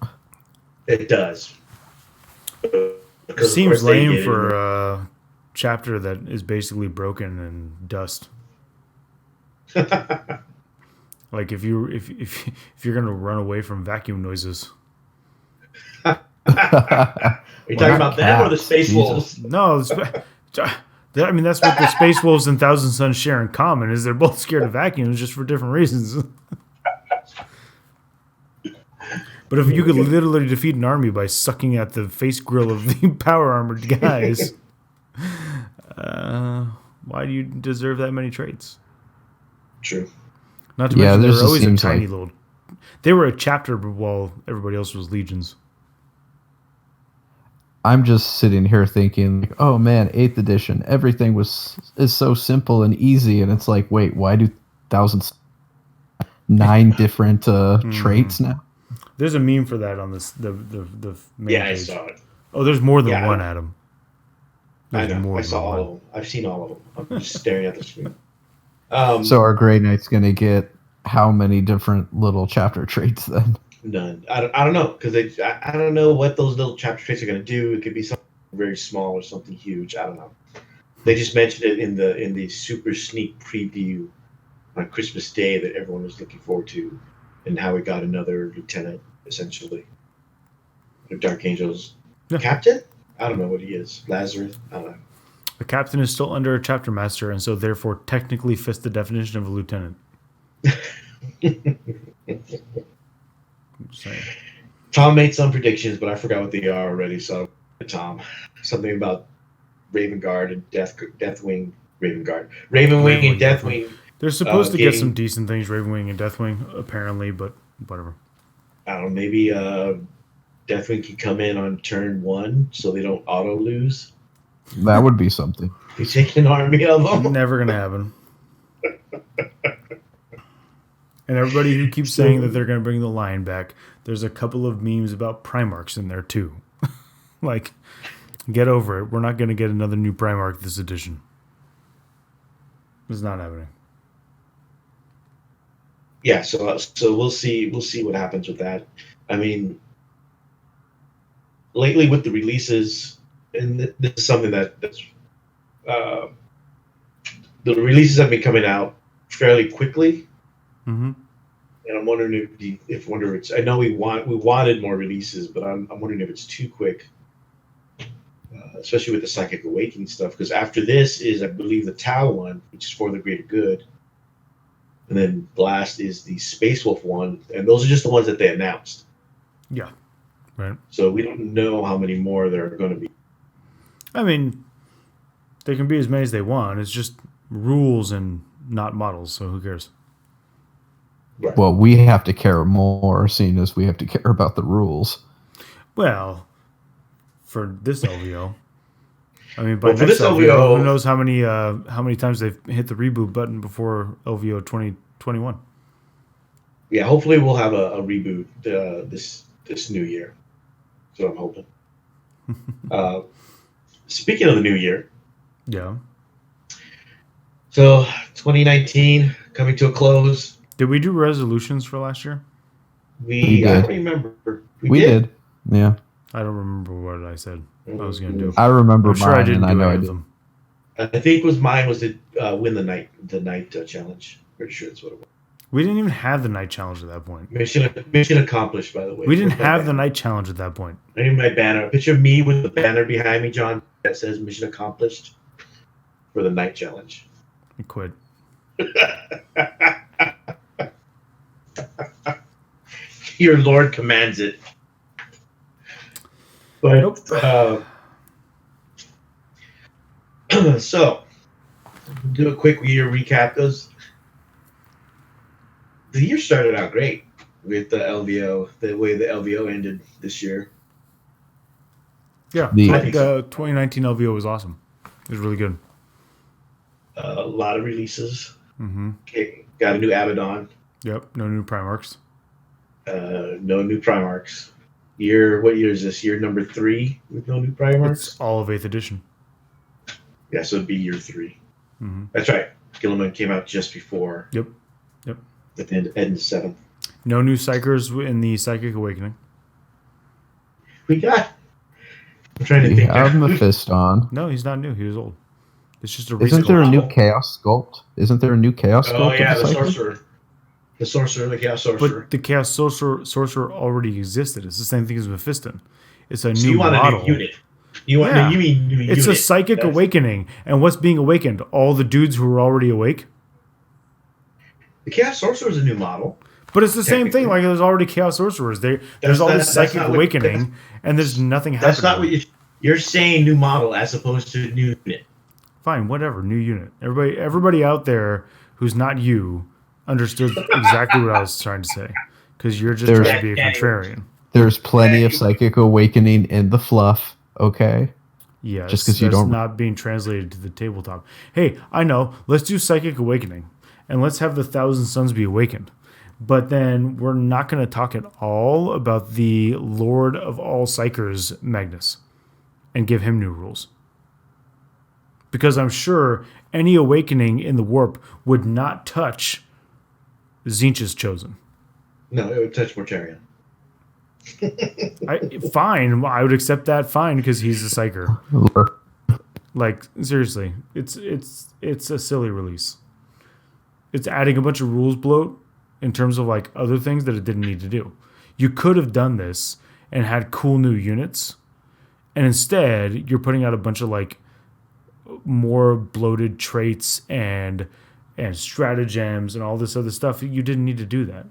Speaker 1: It does.
Speaker 2: It seems lame for a chapter that is basically broken and dust. Like if you're gonna run away from vacuum noises.
Speaker 1: Are you talking about them or the Space Wolves?
Speaker 2: No, I mean that's what the Space Wolves and Thousand Suns share in common is they're both scared of vacuums just for different reasons. But if you could literally defeat an army by sucking at the face grill of the power armored guys, why do you deserve that many traits?
Speaker 1: True.
Speaker 2: Not to mention they were always a tiny little. They were a chapter while everybody else was legions.
Speaker 3: I'm just sitting here thinking, like, oh man, 8th edition, everything is so simple and easy, and it's like, wait, why do 9 different traits now?
Speaker 2: There's a meme for that on this the main page.
Speaker 1: I saw it.
Speaker 2: Oh, there's more than one, Adam.
Speaker 1: I know. I saw all of them. I've seen all of them. I'm just staring at the screen.
Speaker 3: So are Grey Knights going to get how many different little chapter traits then?
Speaker 1: None. I don't know because I don't know what those little chapter traits are going to do. It could be something very small or something huge. I don't know. They just mentioned it in the super sneak preview on Christmas Day that everyone was looking forward to, and how we got another lieutenant essentially. Dark Angels captain. I don't know what he is. Lazarus. I don't know.
Speaker 2: The captain is still under a chapter master, and so therefore technically fits the definition of a lieutenant.
Speaker 1: Tom made some predictions, but I forgot what they are already. So, Tom, something about Raven Guard and Deathwing. Raven Guard, Ravenwing and Deathwing.
Speaker 2: They're supposed to get some decent things, Ravenwing and Deathwing, apparently, but whatever.
Speaker 1: I don't know. Maybe Deathwing can come in on turn 1, so they don't auto lose.
Speaker 3: That would be something.
Speaker 1: You take an army of them.
Speaker 2: Never gonna happen. And everybody who keeps saying that they're going to bring the lion back, there's a couple of memes about Primarchs in there too. Like, get over it. We're not going to get another new Primarch this edition. It's not happening.
Speaker 1: Yeah, so we'll see what happens with that. I mean, lately with the releases, and this is something that's the releases have been coming out fairly quickly.
Speaker 2: Mm-hmm.
Speaker 1: And I'm wondering if it's. I know we wanted more releases, but I'm wondering if it's too quick, especially with the Psychic Awakening stuff. Because after this is, I believe, the Tau one, which is for the greater good, and then last is the Space Wolf one, and those are just the ones that they announced.
Speaker 2: Yeah, right.
Speaker 1: So we don't know how many more there are going to be.
Speaker 2: I mean, they can be as many as they want. It's just rules and not models. So who cares?
Speaker 1: Right.
Speaker 3: Well, we have to care more, seeing as we have to care about the rules.
Speaker 2: Well, for this LVO. I mean, by next LVO, who knows how many times they've hit the reboot button before LVO 2021.
Speaker 1: Yeah, hopefully we'll have a reboot this new year. That's what I'm hoping. Speaking of the new year.
Speaker 2: Yeah.
Speaker 1: So 2019 coming to a close.
Speaker 2: Did we do resolutions for last year?
Speaker 3: We
Speaker 1: I
Speaker 3: did.
Speaker 1: don't remember.
Speaker 3: We did. Yeah.
Speaker 2: I don't remember what I said I was going to do.
Speaker 3: I remember
Speaker 2: I'm sure
Speaker 3: mine,
Speaker 2: I didn't
Speaker 3: and
Speaker 2: do
Speaker 3: I know
Speaker 2: any
Speaker 3: I
Speaker 2: of
Speaker 3: did.
Speaker 2: them.
Speaker 1: I think mine was to win the night challenge. Pretty sure that's what it was.
Speaker 2: We didn't even have the night challenge at that point.
Speaker 1: Mission accomplished, by the way.
Speaker 2: We didn't have the night challenge at that point.
Speaker 1: I need my banner. Picture me with the banner behind me, John, that says mission accomplished for the night challenge.
Speaker 2: I quit.
Speaker 1: Your Lord commands it. But
Speaker 2: nope.
Speaker 1: So, do a quick year recap. The year started out great with the LVO, the way the LVO ended this year.
Speaker 2: Yeah, the 2019 LVO was awesome. It was really good.
Speaker 1: A lot of releases.
Speaker 2: Mm-hmm.
Speaker 1: Okay, got a new Abaddon.
Speaker 2: Yep, no new Primarchs.
Speaker 1: No new Primarchs. What year is this? Year number 3 with no new Primarchs?
Speaker 2: It's all of 8th edition.
Speaker 1: Yeah, so it'd be year 3.
Speaker 2: Mm-hmm.
Speaker 1: That's right. Gilliman came out just before.
Speaker 2: Yep.
Speaker 1: At the end of 7th.
Speaker 2: No new Psychers in the Psychic Awakening.
Speaker 1: I'm trying to think.
Speaker 3: Have Mephiston.
Speaker 2: No, he's not new. He was old. It's just a
Speaker 3: Isn't there a new Chaos Sculpt? Isn't there a new Chaos Sculpt?
Speaker 1: Oh, yeah, the Sorcerer. The Chaos Sorcerer.
Speaker 2: But the Chaos Sorcerer already existed. It's the same thing as Mephiston. It's a
Speaker 1: so
Speaker 2: new model.
Speaker 1: A new unit. You mean new unit.
Speaker 2: It's a Psychic Awakening. And what's being awakened? All the dudes who were already awake?
Speaker 1: The Chaos Sorcerer is a new model.
Speaker 2: But it's the same thing. Like, there's already Chaos Sorcerers. There's all this Psychic Awakening, and there's nothing happening.
Speaker 1: That's not what you're saying. New model as opposed to new unit.
Speaker 2: Fine, whatever. New unit. Everybody out there who's not you understood exactly what I was trying to say, because you're just trying to be a contrarian.
Speaker 3: There's plenty of Psychic Awakening in the fluff. Okay.
Speaker 2: Yeah,
Speaker 3: just because you don't
Speaker 2: not being translated to the tabletop. Hey, I know. Let's do Psychic Awakening, and let's have the Thousand Suns be awakened. But then we're not going to talk at all about the Lord of all Psychers, Magnus, and give him new rules. Because I'm sure any awakening in the warp would not touch Tzeentch's Chosen.
Speaker 1: No, it would touch Mortarion.
Speaker 2: Fine, I would accept that. Fine, because he's a Psyker. Like, seriously, it's a silly release. It's adding a bunch of rules bloat in terms of like other things that it didn't need to do. You could have done this and had cool new units, and instead you're putting out a bunch of like more bloated traits and stratagems and all this other stuff. You didn't need to do that.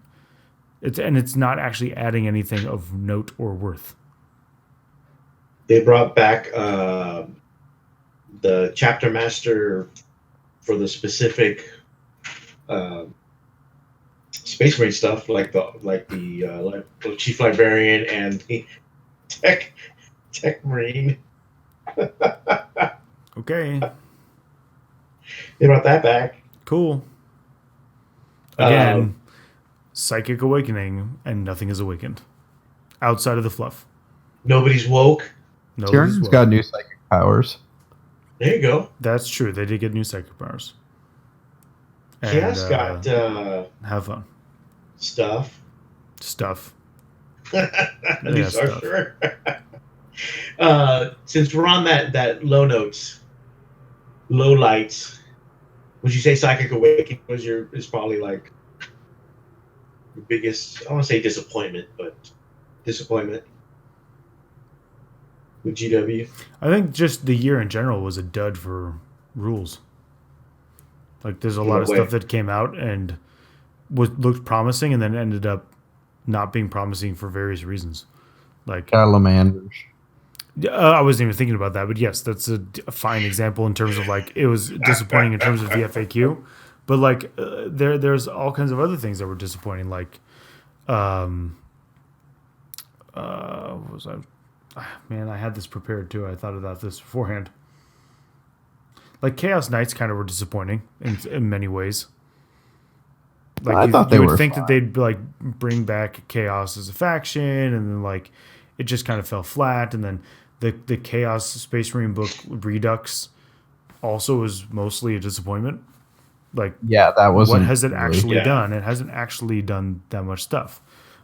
Speaker 2: It's not actually adding anything of note or worth.
Speaker 1: They brought back the chapter master for the specific Space Marine stuff, like the Chief Librarian and the Tech Marine.
Speaker 2: Okay.
Speaker 1: They brought that back.
Speaker 2: Cool. Again, Psychic Awakening, and nothing is awakened outside of the fluff.
Speaker 1: Nobody's woke.
Speaker 3: Tyrion's got new psychic powers.
Speaker 1: There you go.
Speaker 2: That's true. They did get new psychic powers.
Speaker 1: Chaos got
Speaker 2: have fun.
Speaker 1: Stuff. New sorcerer. Since we're on that low lights, would you say Psychic Awakening is probably like your biggest, I want to say disappointment, but disappointment with GW?
Speaker 2: I think just the year in general was a dud for rules. Like, there's a lot of stuff that came out and looked promising and then ended up not being promising for various reasons. Like
Speaker 3: Salamanders.
Speaker 2: I wasn't even thinking about that, but yes, that's a fine example in terms of like it was disappointing in terms of the FAQ. But like there's all kinds of other things that were disappointing. Like, what was I? Man, I had this prepared too. I thought about this beforehand. Like Chaos Knights kind of were disappointing in many ways. Like
Speaker 3: I thought they
Speaker 2: you would
Speaker 3: were
Speaker 2: think
Speaker 3: fine.
Speaker 2: that they'd like bring back Chaos as a faction, and then like it just kind of fell flat. And then the Chaos Space Marine book Redux also was mostly a disappointment. Like,
Speaker 3: Yeah, that
Speaker 2: what
Speaker 3: wasn't
Speaker 2: has it
Speaker 3: really.
Speaker 2: actually
Speaker 1: Yeah.
Speaker 2: done? It hasn't actually done that much stuff.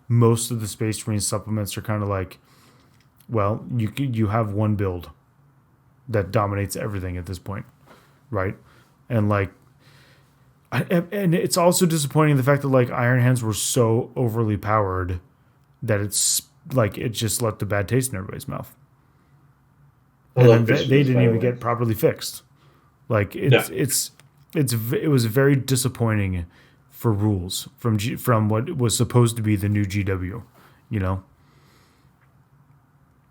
Speaker 2: Most of the Space Marine supplements are kind of like, well, you have one build that dominates everything at this point, right? And like, and it's also disappointing the fact that like Iron Hands were so overly powered that it's like it just left a bad taste in everybody's mouth.
Speaker 1: I
Speaker 2: And
Speaker 1: love
Speaker 2: then
Speaker 1: Christmas,
Speaker 2: they didn't
Speaker 1: by the
Speaker 2: even
Speaker 1: way.
Speaker 2: get properly fixed. Like
Speaker 1: No.
Speaker 2: it was very disappointing for rules from what was supposed to be the new GW, you know.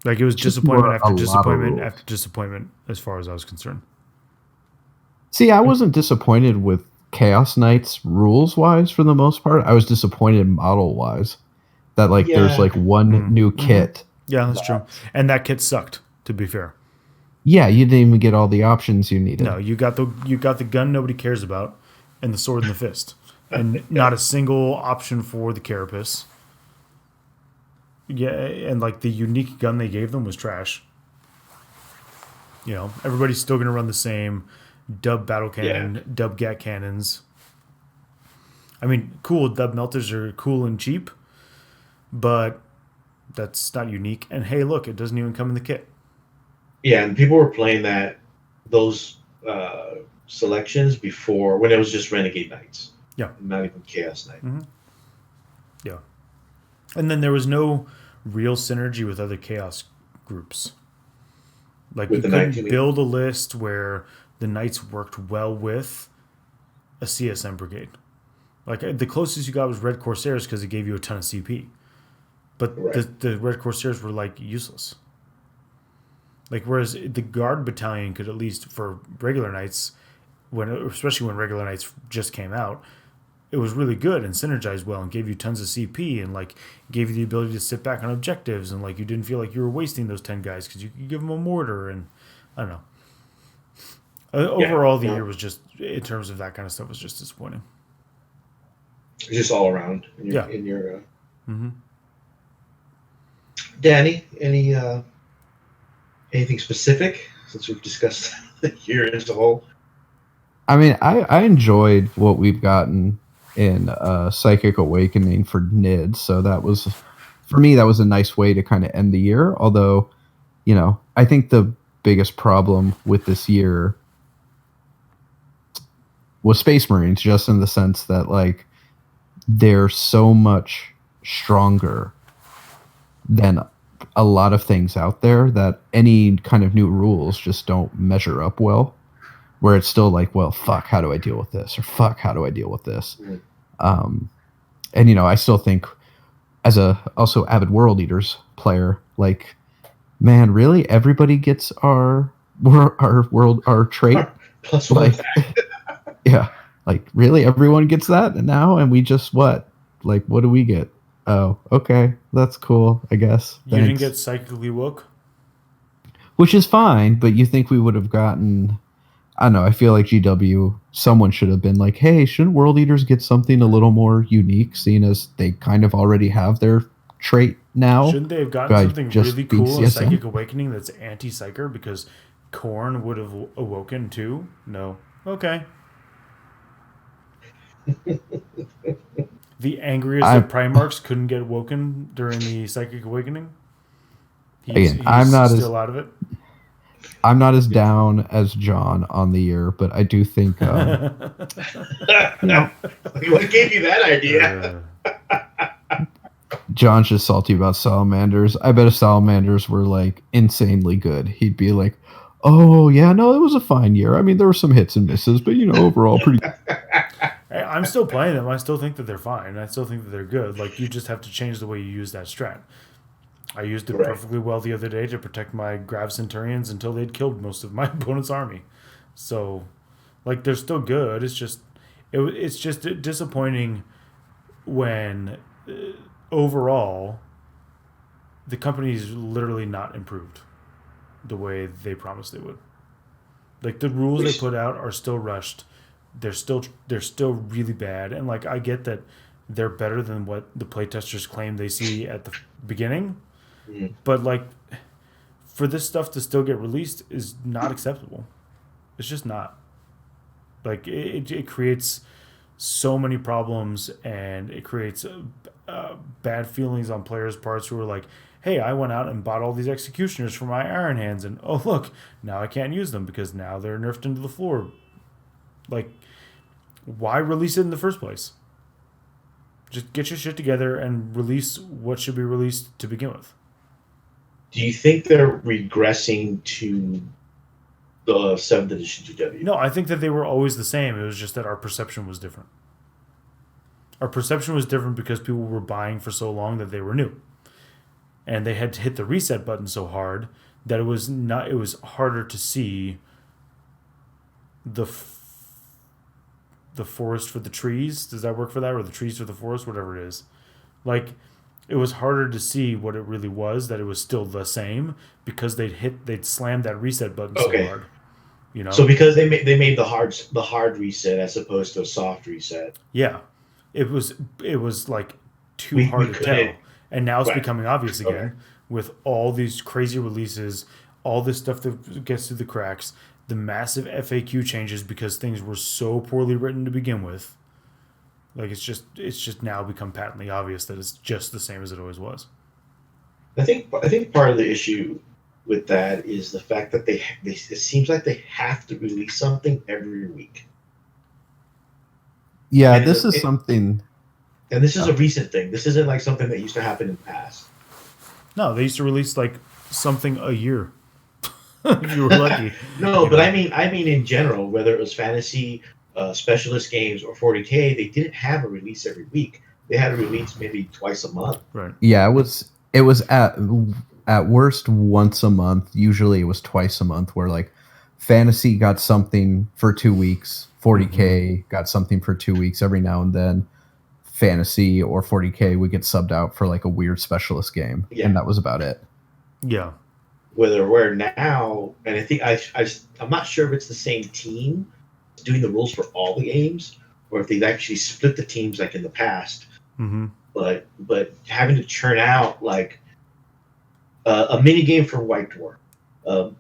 Speaker 2: Like it was
Speaker 3: Just
Speaker 2: disappointment
Speaker 3: more
Speaker 2: after
Speaker 3: a lot of
Speaker 2: disappointment
Speaker 3: rules.
Speaker 2: after disappointment as far as I was concerned.
Speaker 3: See, I wasn't disappointed with Chaos Knights rules wise for the most part. I was disappointed model wise that like there's
Speaker 1: Yeah.
Speaker 3: like one new kit.
Speaker 2: Yeah, that's true. And that kit sucked, to be fair.
Speaker 3: Yeah, you didn't even get all the options you needed.
Speaker 2: No, you got the gun nobody cares about, and the sword and the fist, and not a single option for the carapace. Yeah, and like the unique gun they gave them was trash. You know, everybody's still gonna run the same dub battle cannon, dub gat cannons. I mean, cool, dub melters are cool and cheap, but that's not unique. And hey, look, it doesn't even come in the kit.
Speaker 1: Yeah, and people were playing those selections before when it was just Renegade Knights.
Speaker 2: Yeah.
Speaker 1: Not even Chaos Knight.
Speaker 2: Yeah. And then there was no real synergy with other chaos groups. Like
Speaker 1: With
Speaker 2: you
Speaker 1: the
Speaker 2: couldn't
Speaker 1: 19
Speaker 2: build a list where the knights worked well with a CSM brigade. Like the closest you got was Red Corsairs because it gave you a ton of CP. But
Speaker 1: Right.
Speaker 2: the Red Corsairs were like useless. Like whereas the Guard Battalion could at least for regular knights, especially when regular knights just came out, it was really good and synergized well and gave you tons of CP and like gave you the ability to sit back on objectives and like you didn't feel like you were wasting those 10 guys because you could give them a mortar and I don't know. Overall, the year was just in terms of that kind of stuff was just disappointing.
Speaker 1: Just all around in your,
Speaker 2: Yeah.
Speaker 1: in your Danny, anything specific since we've discussed the year as a whole?
Speaker 3: I mean, I enjoyed what we've gotten in Psychic Awakening for NID, so that was, for me, that was a nice way to kind of end the year. Although, you know, I think the biggest problem with this year was Space Marines, just in the sense that, like, they're so much stronger than a lot of things out there that any kind of new rules just don't measure up well. Where it's still like, well, fuck, how do I deal with this? Or fuck, how do I deal with this? And, you know, I still think, as a also avid World Eaters player, like, man, really? Everybody gets our trait?
Speaker 1: Plus one
Speaker 3: Like, yeah. Like, really? Everyone gets that now? And we just what? Like, what do we get? Oh, okay. That's cool, I guess.
Speaker 2: You didn't
Speaker 3: Thanks.
Speaker 2: get psychically woke?
Speaker 3: Which is fine, but you think we would have gotten... I don't know. I feel like GW, someone should have been like, hey, shouldn't World Eaters get something a little more unique, seeing as they kind of already have their trait now?
Speaker 2: Shouldn't they have gotten
Speaker 3: by
Speaker 2: something
Speaker 3: just
Speaker 2: really
Speaker 3: being
Speaker 2: cool in
Speaker 3: CSM?
Speaker 2: Psychic Awakening that's anti-psyker because Korn would have awoken too? No. Okay. The angriest of Primarchs couldn't get woken during the Psychic Awakening. He's
Speaker 3: I'm not
Speaker 2: still out of it.
Speaker 3: I'm not as down as John on the year, but I do think
Speaker 1: What gave you that idea?
Speaker 3: John's just salty about salamanders. I bet if salamanders were like insanely good, he'd be like, oh yeah, no, it was a fine year. I mean, there were some hits and misses, but you know, overall pretty
Speaker 2: I'm still playing them. I still think that they're fine. I still think that they're good. Like, you just have to change the way you use that strat. I used it perfectly well the other day to protect my Grav Centurions until they'd killed most of my opponent's army. So, like, they're still good. It's just disappointing when overall the company's literally not improved the way they promised they would. Like the rules they put out are still rushed. They're still really bad, and like I get that they're better than what the playtesters claim they see at the beginning, but like for this stuff to still get released is not acceptable. It's just not. Like it creates so many problems, and it creates bad feelings on players' parts who are like, hey, I went out and bought all these executioners for my Iron Hands, and oh look, now I can't use them because now they're nerfed into the floor. Like, why release it in the first place? Just get your shit together and release what should be released to begin with.
Speaker 1: Do you think they're regressing to the 7th edition GW?
Speaker 2: No, I think that they were always the same. It was just that our perception was different. Our perception was different because people were buying for so long that they were new. And they had to hit the reset button so hard that it was harder to see the forest for the trees. Does that work for that? Or the trees for the forest? Whatever it is. Like, it was harder to see what it really was, that it was still the same, because they'd slammed that reset button so hard. You know?
Speaker 1: So because they made the hard reset as opposed to a soft reset.
Speaker 2: Yeah. It was like too hard to tell. And now it's becoming obvious again with all these crazy releases, all this stuff that gets through the cracks, the massive FAQ changes because things were so poorly written to begin with. Like it's just now become patently obvious that it's just the same as it always was.
Speaker 1: I think part of the issue with that is the fact that it seems like they have to release something every week.
Speaker 3: Yeah, and this is something.
Speaker 1: And this is a recent thing. This isn't like something that used to happen in the past.
Speaker 2: No, they used to release like something a year. If you were lucky.
Speaker 1: No, but I mean in general, whether it was fantasy, specialist games, or 40K, they didn't have a release every week. They had a release maybe twice a month.
Speaker 2: Right.
Speaker 3: Yeah, it was at worst once a month. Usually it was twice a month, where like fantasy got something for 2 weeks, 40K got something for 2 weeks. Every now and then fantasy or 40K would get subbed out for like a weird specialist game, and that was about it.
Speaker 2: Yeah.
Speaker 1: Where now, and I think I'm not sure if it's the same team doing the rules for all the games, or if they've actually split the teams like in the past.
Speaker 2: Mm-hmm.
Speaker 1: But having to churn out like a mini game for White Dwarf,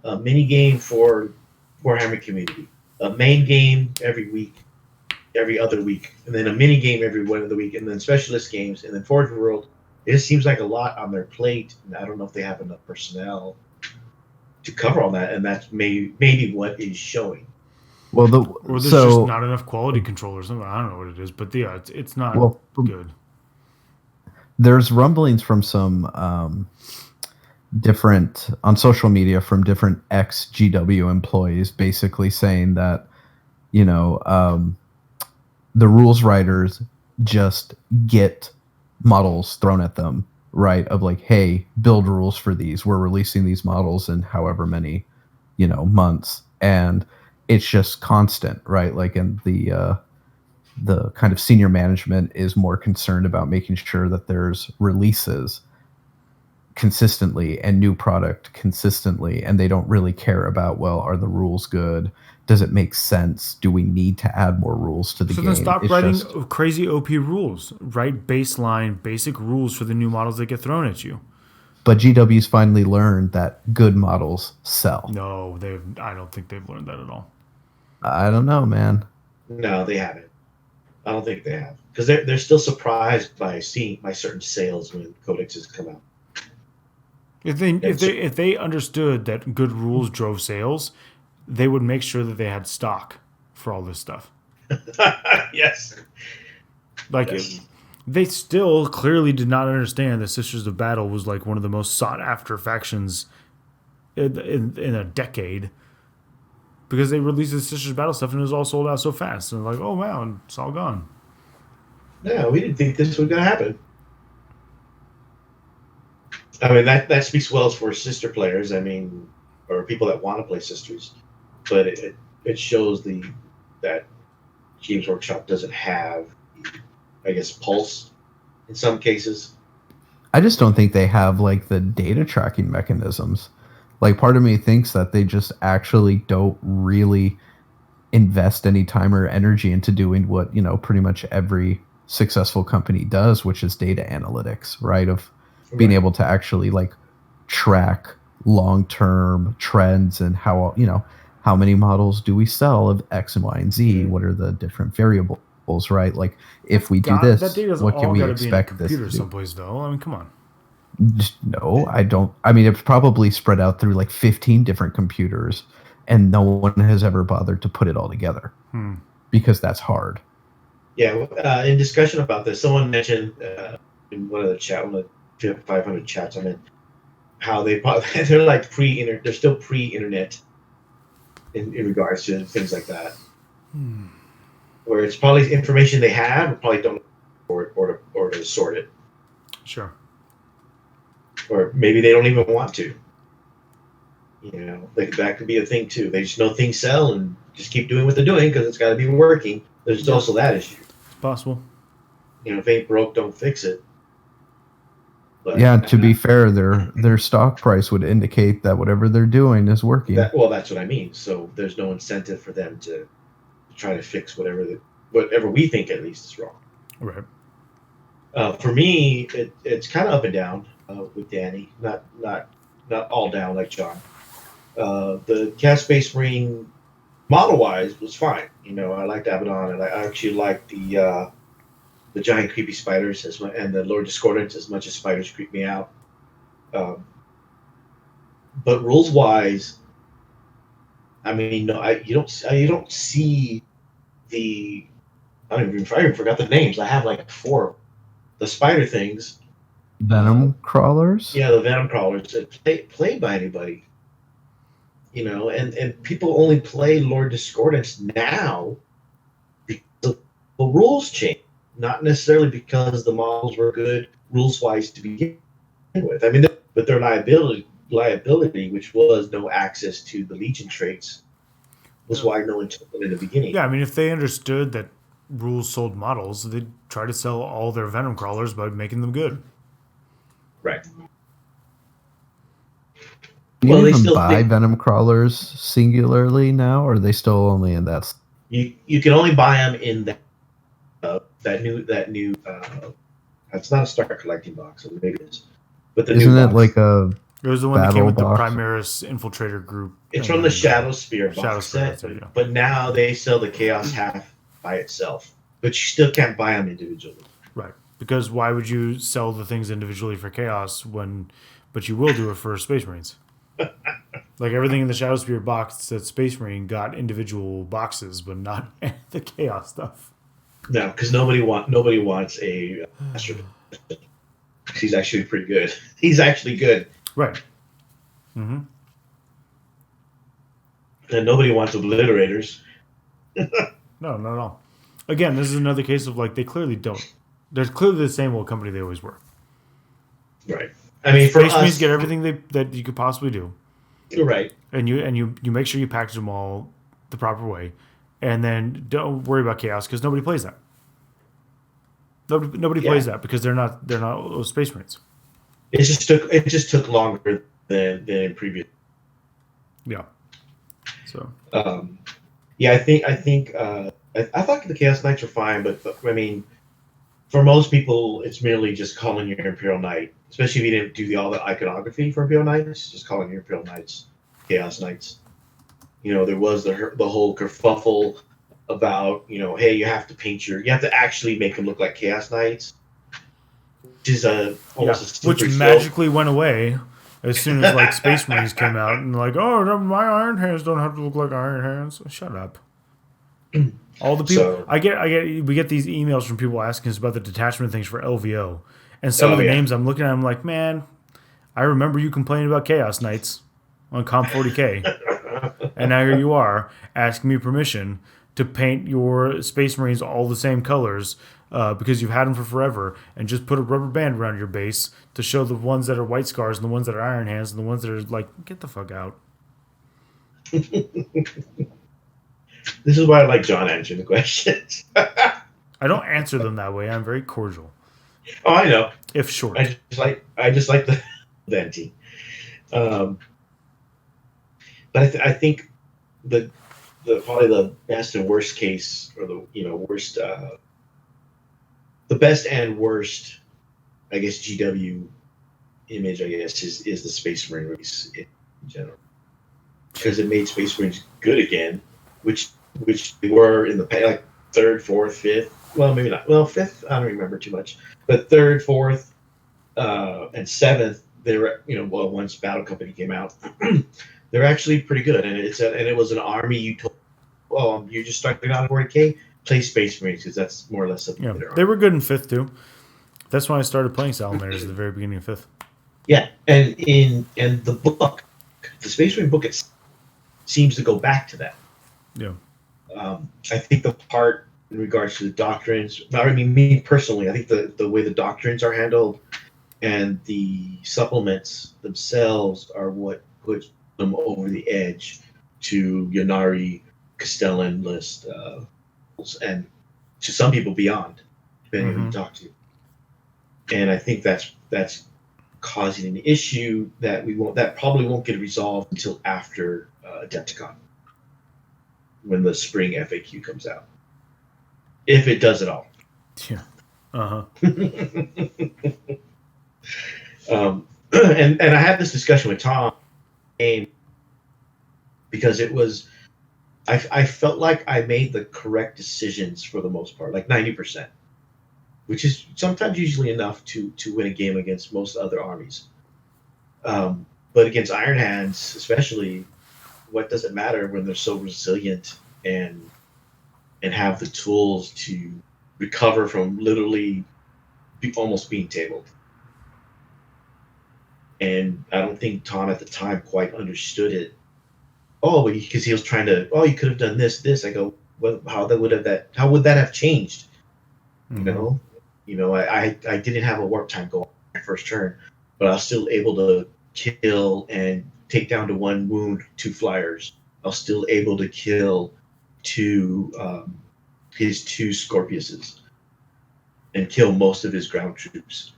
Speaker 1: a mini game for Warhammer Community, a main game every week, every other week, and then a mini game every one of the week, and then specialist games, and then Forge World. It just seems like a lot on their plate, and I don't know if they have enough personnel to cover all that, and that's maybe what is showing.
Speaker 3: Well,
Speaker 2: or there's just not enough quality control or something. I don't know what it is, but yeah, it's not good.
Speaker 3: There's rumblings from some different on social media from different ex-GW employees, basically saying that the rules writers just get models thrown at them, right? Of like, hey, build rules for these. We're releasing these models in however many, months, and it's just constant, right? Like, and the kind of senior management is more concerned about making sure that there's releases consistently and new product consistently, and they don't really care about, well, are the rules good? Does it make sense? Do we need to add more rules to the game?
Speaker 2: So then stop writing crazy OP rules. Write baseline, basic rules for the new models that get thrown at you.
Speaker 3: But GW's finally learned that good models sell.
Speaker 2: No, I don't think they've learned that at all.
Speaker 3: I don't know, man.
Speaker 1: No, they haven't. I don't think they have, because they're still surprised by certain sales when codexes come out.
Speaker 2: If they understood that good rules drove sales, they would make sure that they had stock for all this stuff.
Speaker 1: Yes.
Speaker 2: They still clearly did not understand that Sisters of Battle was like one of the most sought after factions in a decade, because they released the Sisters of Battle stuff and it was all sold out so fast. And like, oh wow, it's all gone.
Speaker 1: No, we didn't think this was going to happen. I mean, that speaks well for sister players. I mean, or people that want to play sisters, but it shows that Games Workshop doesn't have, I guess, pulse in some cases.
Speaker 3: I just don't think they have like the data tracking mechanisms. Like, part of me thinks that they just actually don't really invest any time or energy into doing what, pretty much every successful company does, which is data analytics, right? Of being able to actually like track long-term trends and how many models do we sell of X and Y and Z? What are the different variables, right? Like, if we do this,
Speaker 2: that data's
Speaker 3: what can
Speaker 2: all
Speaker 3: we
Speaker 2: gotta
Speaker 3: expect
Speaker 2: be in a
Speaker 3: this
Speaker 2: computer
Speaker 3: to do?
Speaker 2: someplace, though. I mean, come on.
Speaker 3: No, I don't. I mean, it's probably spread out through like 15 different computers, and no one has ever bothered to put it all together because that's hard.
Speaker 1: Yeah, in discussion about this, someone mentioned in one of the 500 chats I'm in, how they're like they're still pre-internet in regards to things like that, where it's probably information they have, but probably don't know or to sort it.
Speaker 2: Sure.
Speaker 1: Or maybe they don't even want to. That could be a thing too. They just know things sell and just keep doing what they're doing because it's got to be working. There's also that issue.
Speaker 2: It's possible.
Speaker 1: If ain't broke, don't fix it.
Speaker 3: But, yeah, to be fair, their stock price would indicate that whatever they're doing is working.
Speaker 1: That's what I mean. So there's no incentive for them to try to fix whatever we think at least is wrong.
Speaker 2: Right.
Speaker 1: For me, it's kind of up and down with Danny. Not all down like John. The Chaos Space Marine model-wise was fine. I liked Abaddon, and I actually liked the giant creepy spiders and the Lord Discordant as much as spiders creep me out. But rules-wise, I mean, no, you don't see the. I even forgot the names. I have like 4. The spider things.
Speaker 3: Venom crawlers.
Speaker 1: Yeah, the venom crawlers played by anybody. And people only play Lord Discordance now because the rules change, not necessarily because the models were good rules-wise to begin with. I mean, but their liability, which was no access to the Legion traits, was why no one took them in the beginning.
Speaker 2: Yeah, I mean, if they understood that rules sold models, they'd try to sell all their venom crawlers by making them good.
Speaker 1: Right.
Speaker 3: Do you even buy venom crawlers singularly now, or are they still only in that?
Speaker 1: You can only buy them in that new. It's not a start collecting box. Maybe it is, but
Speaker 3: isn't it like a?
Speaker 2: It was the one that came with the Primaris Infiltrator group.
Speaker 1: It's from the Shadow Spear box set, but now they sell the Chaos half by itself. But you still can't buy them individually.
Speaker 2: Right, because why would you sell the things individually for Chaos but you will do it for Space Marines? Like everything in the Shadow Spear box that Space Marine got individual boxes, but not the Chaos stuff.
Speaker 1: No, because nobody wants a Master. He's actually pretty good. He's actually good.
Speaker 2: Right. Mm-hmm.
Speaker 1: And nobody wants obliterators.
Speaker 2: No, not at all. Again, this is another case of like they clearly don't. They're clearly the same old company they always were.
Speaker 1: Right. I mean, for
Speaker 2: Space
Speaker 1: us,
Speaker 2: Marines get everything that you could possibly do.
Speaker 1: You're right.
Speaker 2: And you make sure you package them all the proper way, and then don't worry about Chaos because nobody plays that. Nobody plays that because they're not Space Marines.
Speaker 1: It just took longer than previous.
Speaker 2: Yeah. So.
Speaker 1: I think I thought the Chaos Knights were fine, but I mean, for most people, it's merely just calling your Imperial Knight. Especially if you didn't do all the iconography for Imperial Knights, just calling your Imperial Knights Chaos Knights. There was the whole kerfuffle about hey, you have to actually make them look like Chaos Knights, which is
Speaker 2: which magically went away as soon as like Space Marines came out and like, oh, my Iron Hands don't have to look like Iron Hands. Shut up. All the people we get these emails from people asking us about the detachment things for LVO, and some of the names I'm looking at, I'm like, man, I remember you complaining about Chaos Knights on Comp 40K, and now here you are asking me permission to paint your Space Marines all the same colors because you've had them for forever, and just put a rubber band around your base to show the ones that are White Scars and the ones that are Iron Hands and the ones that are like, get the fuck out.
Speaker 1: This is why I like John answering the questions.
Speaker 2: I don't answer them that way. I'm very cordial.
Speaker 1: Oh, I know.
Speaker 2: If short.
Speaker 1: I just like the venting. but I think the probably the best and worst case, or worst, the best and worst, I guess, GW image, I guess, is the Space Marine race in general, because it made Space Marines good again, which they were in the like third, fourth, fifth. Well, maybe not. Well, fifth, I don't remember too much, but third, fourth, and seventh, they were, once Battle Company came out, they're actually pretty good, and it was an army you told, well, you just started out at 40K, play Space Marines, because that's more or less
Speaker 2: Yeah, they were good in fifth too. That's when I started playing Salamanders at the very beginning of fifth.
Speaker 1: Yeah, and in the book, the Space Marine book, it seems to go back to that.
Speaker 2: Yeah.
Speaker 1: I think the part in regards to the doctrines, I mean, me personally, I think the way the doctrines are handled and the supplements themselves are what puts them over the edge to Yannari, Castellan list, and to some people beyond, depending on who you talk to. And I think that's causing an issue that probably won't get resolved until after Adepticon, when the spring FAQ comes out, if it does at all.
Speaker 2: Yeah. Uh-huh.
Speaker 1: And I had this discussion with Tom, because it was, I felt like I made the correct decisions for the most part, like 90%, which is sometimes usually enough to win a game against most other armies. But against Iron Hands, especially, what does it matter when they're so resilient and have the tools to recover from literally almost being tabled? And I don't think Tom at the time quite understood it. Oh, because he was trying to, you could have done this. I go, well, how would that have changed?
Speaker 2: Mm-hmm.
Speaker 1: I didn't have a warp time go on my first turn, but I was still able to kill and take down to 1 wound 2 flyers. I was still able to kill his 2 Scorpiuses and kill most of his ground troops.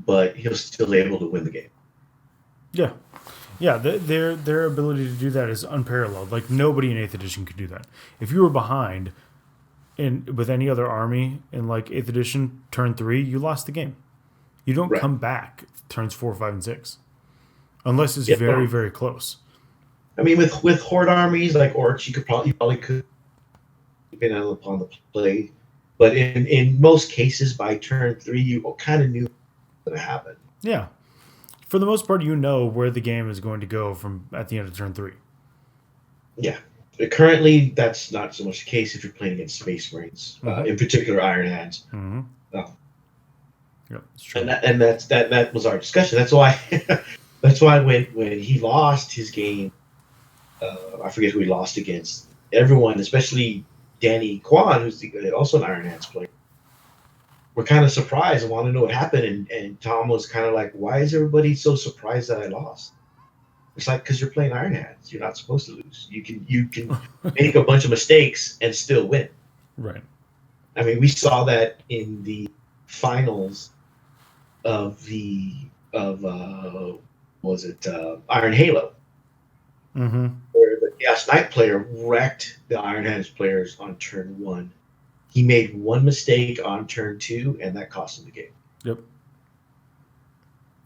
Speaker 1: But he was still able to win the game.
Speaker 2: Yeah. Yeah, their ability to do that is unparalleled. Like, nobody in 8th edition could do that. If you were behind with any other army in, like, 8th edition, turn 3, you lost the game. You don't come back turns 4, 5, and 6. Unless it's very, very close. I
Speaker 1: mean, with Horde armies, like Orcs, you probably could, depending upon the play. But in most cases, by turn 3, you kind of knew what was going to happen.
Speaker 2: Yeah. For the most part, you know where the game is going to go from at the end of turn 3.
Speaker 1: Yeah. Currently, that's not so much the case if you're playing against Space Marines, in particular Iron Hands.
Speaker 2: Mm-hmm.
Speaker 1: Yeah,
Speaker 2: that's true.
Speaker 1: And that was our discussion. That's why when he lost his game, I forget who he lost against. Everyone, especially Danny Kwan, who's also an Iron Hands player, were kind of surprised and wanted to know what happened. And Tom was kind of like, why is everybody so surprised that I lost? It's like, because you're playing Iron Hands. You're not supposed to lose. You can make a bunch of mistakes and still win.
Speaker 2: Right.
Speaker 1: I mean, we saw that in the finals of Iron Halo, where the Chaos Knight player wrecked the Iron Hands players on turn 1. He made one mistake on turn 2, and that cost him the game.
Speaker 2: Yep.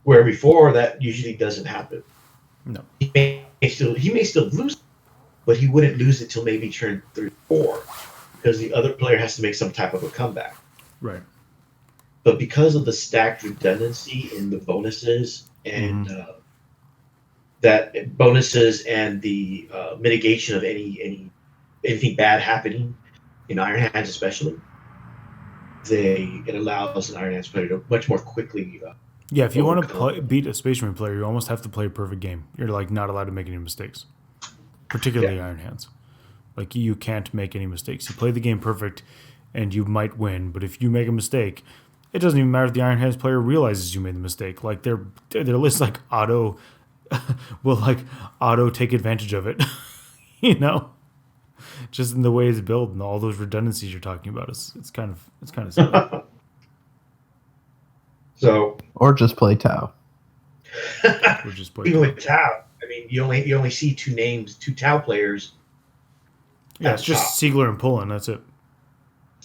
Speaker 1: Where before, that usually doesn't happen.
Speaker 2: No.
Speaker 1: He may still lose, but he wouldn't lose it till maybe turn 3 or 4, because the other player has to make some type of a comeback.
Speaker 2: Right.
Speaker 1: But because of the stacked redundancy in the bonuses and that bonuses and the mitigation of anything bad happening in Iron Hands, especially, it allows an Iron Hands player to much more quickly.
Speaker 2: If you want to beat a Space Marine player, you almost have to play a perfect game. You're like not allowed to make any mistakes, particularly Iron Hands. Like, you can't make any mistakes. You play the game perfect, and you might win. But if you make a mistake, it doesn't even matter if the Iron Hands player realizes you made the mistake. Like, their list auto take advantage of it. Just in the way it's built and all those redundancies you're talking about. It's kind of silly.
Speaker 1: So,
Speaker 3: or just play Tau.
Speaker 1: Even with Tau, I mean, you only see two Tau players.
Speaker 2: Yeah, it's just Siegler and Pullen. That's it.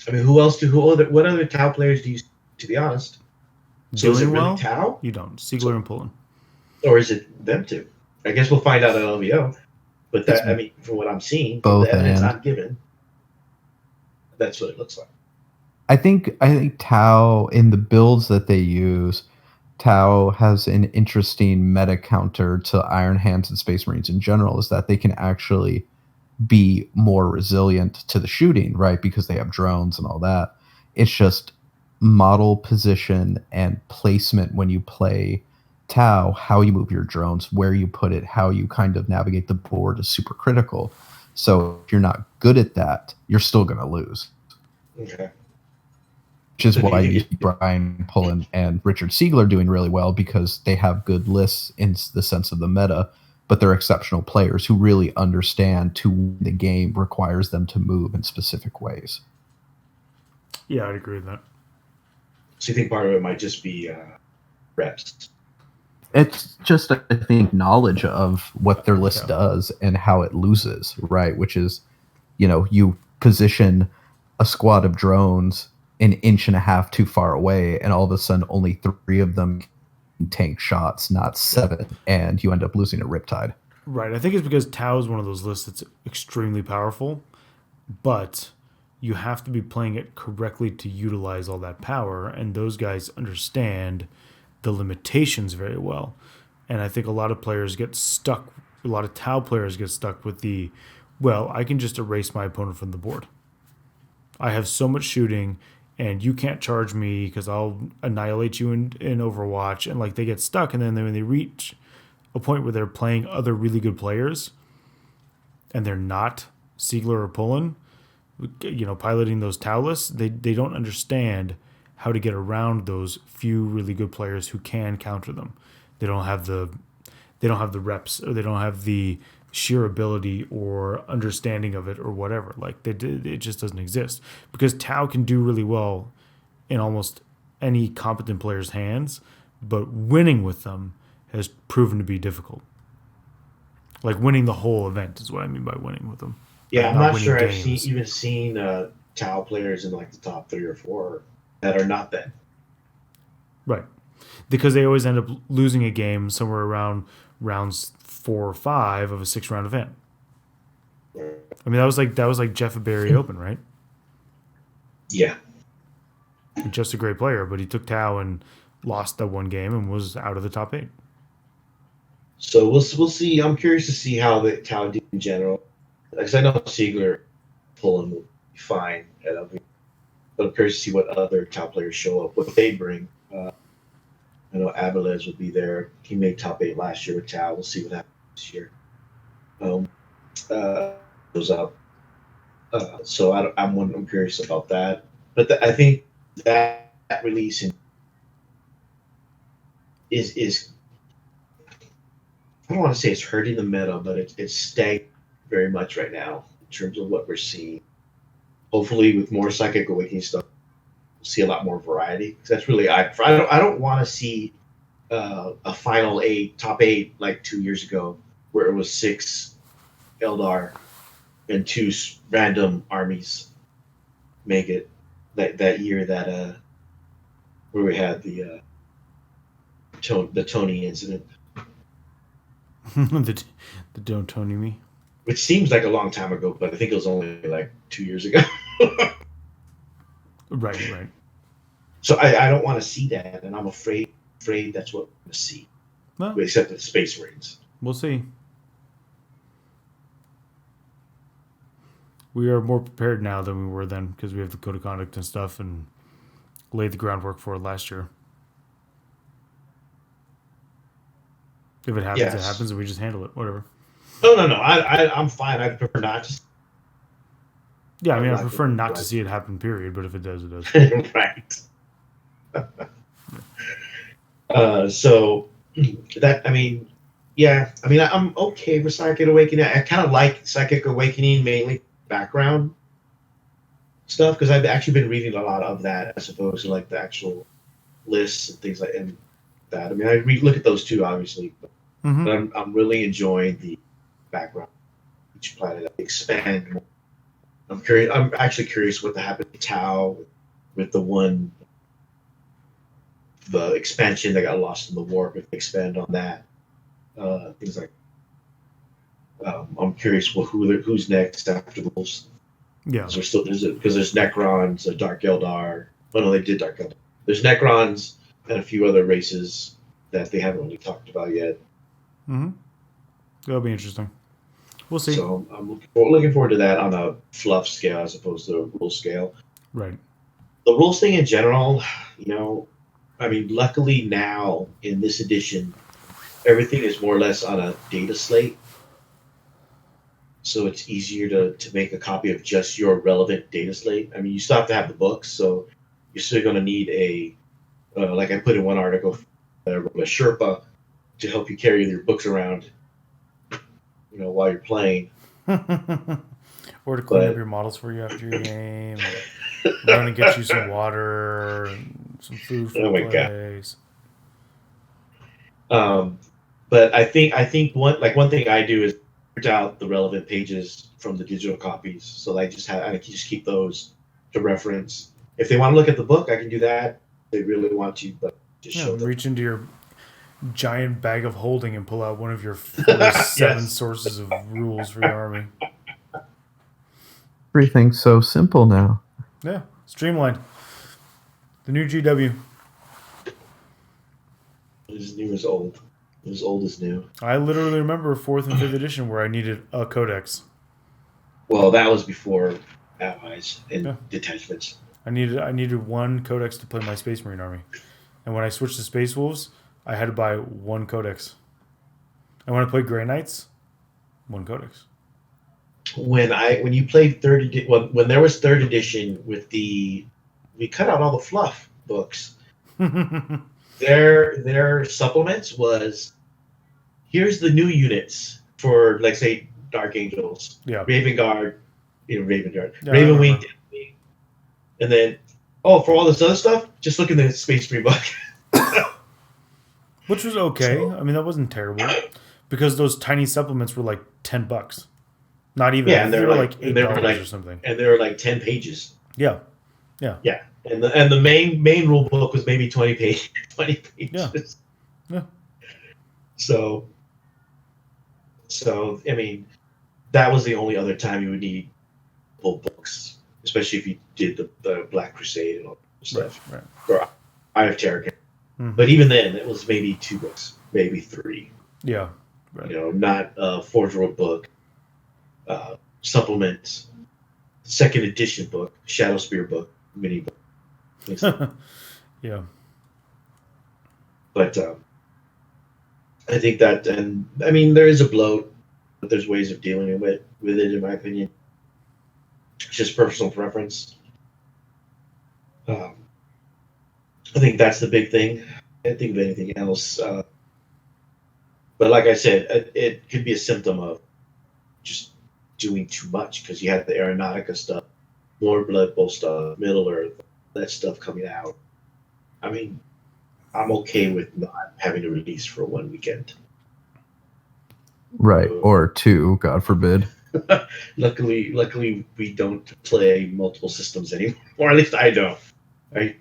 Speaker 1: I mean, what other Tau players do you see, to be honest? So
Speaker 2: Doing
Speaker 1: is it really
Speaker 2: well?
Speaker 1: Tau?
Speaker 2: You don't. Siegler and Pullen.
Speaker 1: Or is it them two? I guess we'll find out at LVO. But I mean, from what I'm seeing, from the evidence I'm given, that's what it looks like.
Speaker 3: I think Tau, in the builds that they use, Tau has an interesting meta counter to Iron Hands and Space Marines in general, is that they can actually be more resilient to the shooting, right? Because they have drones and all that. It's just model position and placement when you play Tau, how you move your drones, where you put it, how you kind of navigate the board is super critical. So if you're not good at that, you're still going to lose.
Speaker 1: Okay.
Speaker 3: Which is why you see Brian Pullen and Richard Siegler doing really well, because they have good lists in the sense of the meta, but they're exceptional players who really understand to win the game requires them to move in specific ways.
Speaker 2: Yeah, I'd agree with that.
Speaker 1: So you think part of it might just be reps?
Speaker 3: It's just, I think, knowledge of what their list does and how it loses, right? Which is, you position a squad of drones an inch and a half too far away, and all of a sudden only 3 of them can tank shots, not 7, and you end up losing a Riptide.
Speaker 2: Right. I think it's because Tau is one of those lists that's extremely powerful, but you have to be playing it correctly to utilize all that power, and those guys understand the limitations very well. And I think a lot of players get stuck, a lot of Tau players get stuck with I can just erase my opponent from the board. I have so much shooting, and you can't charge me because I'll annihilate you in Overwatch. And they get stuck, and then when they reach a point where they're playing other really good players, and they're not Siegler or Pullen, piloting those Tau lists, they don't understand how to get around those few really good players who can counter them. They don't have the reps, or they don't have the sheer ability or understanding of it, or whatever. It just doesn't exist, because Tau can do really well in almost any competent player's hands, but winning with them has proven to be difficult. Winning the whole event is what I mean by winning with them.
Speaker 1: Yeah, I'm not sure I've seen Tau players in the top 3 or 4 that are not that.
Speaker 2: Right. Because they always end up losing a game somewhere around rounds 4 or 5 of a 6-round event. I mean, that was like Jeff Barry Open, right?
Speaker 1: Yeah.
Speaker 2: Just a great player, but he took Tau and lost that one game and was out of the top 8.
Speaker 1: So we'll see. I'm curious to see how the Tau do in general. Because I know Siegler, Pullen will be fine at LV, but I'm curious to see what other Tau players show up, what they bring. I know Abeles will be there. He made top 8 last year with Tau. We'll see what happens this year. Goes up. So I'm curious about that. But I think that release is I don't want to say it's hurting the meta, but it's stagnant very much right now in terms of what we're seeing. Hopefully, with more Psychic Awakening stuff, we'll see a lot more variety. That's really I don't want to see a final 8, top 8 like 2 years ago, where it was 6 Eldar and 2 random armies make it. That year that where we had the Tony incident.
Speaker 2: the Don't Tony Me.
Speaker 1: Which seems like a long time ago, but I think it was only 2 years ago.
Speaker 2: Right.
Speaker 1: So I don't want to see that, and I'm afraid that's what we're going to see.
Speaker 2: Well,
Speaker 1: except the Space Marines.
Speaker 2: We'll see. We are more prepared now than we were then, because we have the code of conduct and stuff and laid the groundwork for it last year. If it happens, It happens, and we just handle it. Whatever.
Speaker 1: No. I'm fine. I prefer not to.
Speaker 2: Yeah, I prefer not to see it happen, period. But if it does, it does.
Speaker 1: Right. So that, I'm okay with Psychic Awakening. I kind of like Psychic Awakening, mainly background stuff, because I've actually been reading a lot of that as opposed to the actual lists and things like that. I mean, I look at those too, obviously, but
Speaker 2: Mm-hmm.
Speaker 1: But I'm really enjoying the background of each planet. They expand more. I'm curious. I'm actually curious what happened to Tau with the expansion that got lost in the warp. If they expand on that, things like. I'm curious who's next after the wolves.
Speaker 2: Yeah.
Speaker 1: Because there's Necrons, Dark Eldar. Well, no, they did Dark Eldar. There's Necrons and a few other races that they haven't really talked about yet.
Speaker 2: Mm-hmm. That'll be interesting. We'll see.
Speaker 1: So I'm looking forward to that on a fluff scale as opposed to a rule scale.
Speaker 2: Right.
Speaker 1: The rules thing in general, I mean, luckily now in this edition, everything is more or less on a data slate. So it's easier to make a copy of just your relevant data slate. I mean, you still have to have the books, so you're still going to need like I put in one article, a Sherpa to help you carry your books around, while you're playing.
Speaker 2: Or to clean up your models for you after your game. Run and get you some water, and some food for the place.
Speaker 1: But I think one thing I do is print out the relevant pages from the digital copies, so I just keep those to reference. If they want to look at the book, I can do that. If they really want to, but just show them.
Speaker 2: Reach into your giant bag of holding and pull out one of your 47 sources of rules for your army.
Speaker 3: Everything's so simple now.
Speaker 2: Yeah, streamlined. The new GW.
Speaker 1: As new as old. As old as new.
Speaker 2: I literally remember 4th and 5th edition where I needed a codex.
Speaker 1: Well, that was before allies and detachments.
Speaker 2: I needed one codex to play my Space Marine army. And when I switched to Space Wolves, I had to buy one codex. And when I played Grey Knights, one codex.
Speaker 1: When you played when there was 3rd edition we cut out all the fluff books. Their supplements was, here's the new units for, like, say, Dark Angels, Raven Guard, Ravenwing, and then for all this other stuff, just look in the Space Marine book.
Speaker 2: Which was okay. I mean, that wasn't terrible because those tiny supplements were like $10. Not even.
Speaker 1: Yeah, and they were like
Speaker 2: $8 or something.
Speaker 1: And they were like 10 pages.
Speaker 2: Yeah.
Speaker 1: And the main rule book was maybe 20 pages. Yeah. So I mean, that was the only other time you would need full books, especially if you did the Black Crusade and all that stuff.
Speaker 2: Right.
Speaker 1: Or Eye of Terror. Mm-hmm. But even then, it was maybe 2 books, maybe 3.
Speaker 2: Yeah. Right.
Speaker 1: Not a Forge World book, supplements, 2nd edition book, Shadow Spear book, mini book.
Speaker 2: Yeah.
Speaker 1: But I think that, and I mean, there is a bloat, but there's ways of dealing with it, in my opinion. It's just personal preference. I think that's the big thing. I can't think of anything else. But like I said, it could be a symptom of just doing too much, because you have the Aeronautica stuff, more Blood Bowl stuff, Middle Earth, that stuff coming out. I mean, I'm okay with not having to release for 1 weekend.
Speaker 3: Right, or 2, God forbid.
Speaker 1: Luckily, we don't play multiple systems anymore. Or at least I don't. I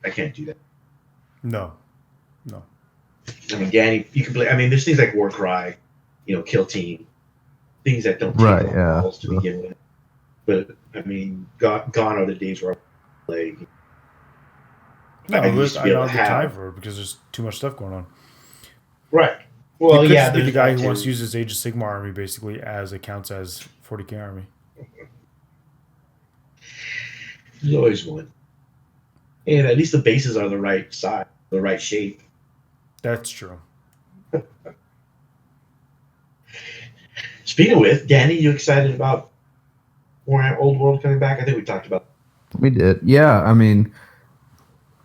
Speaker 1: can't do that.
Speaker 2: No.
Speaker 1: I mean, Danny, you can play. I mean, there's things like Warcry, Kill Team, things that don't take balls to begin with. But I mean, gone are the days where I play.
Speaker 2: No, I don't have the time for it because there's too much stuff going on.
Speaker 1: Right. Well,
Speaker 2: you could
Speaker 1: yeah.
Speaker 2: Just be the guy who wants to use his Age of Sigmar army basically as it counts as 40k army.
Speaker 1: There's always one. And at least the bases are the right size, the right shape.
Speaker 2: That's true.
Speaker 1: Speaking of which, Danny, you excited about Warhammer Old World coming back? I think we talked about it.
Speaker 3: We did. Yeah, I mean,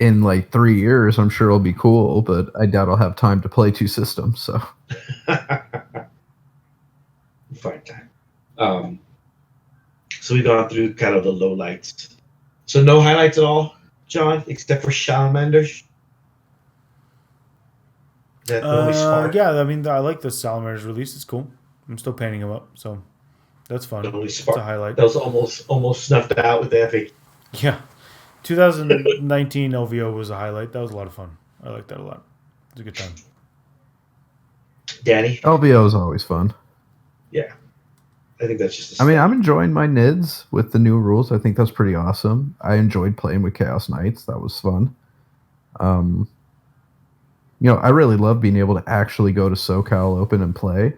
Speaker 3: in like 3 years, I'm sure it'll be cool, but I doubt I'll have time to play 2 systems, so.
Speaker 1: Fine time. So we've gone through kind of the lowlights. So no highlights at all, John, except for Salamanders? that the only spark?
Speaker 2: Yeah, I mean, I like the Salamanders release. It's cool. I'm still painting them up, so that's fun.
Speaker 1: The only
Speaker 2: It's
Speaker 1: spark.
Speaker 2: a highlight.
Speaker 1: That was almost snuffed out with the FAQ.
Speaker 2: Yeah. 2019 LVO was a highlight. That was a lot of fun. I like that a lot. It was a good time.
Speaker 1: Danny?
Speaker 3: LVO is always fun.
Speaker 1: Yeah. I think that's just
Speaker 3: I mean, I'm enjoying my NIDS with the new rules. I think that's pretty awesome. I enjoyed playing with Chaos Knights. That was fun. I really love being able to actually go to SoCal Open and play.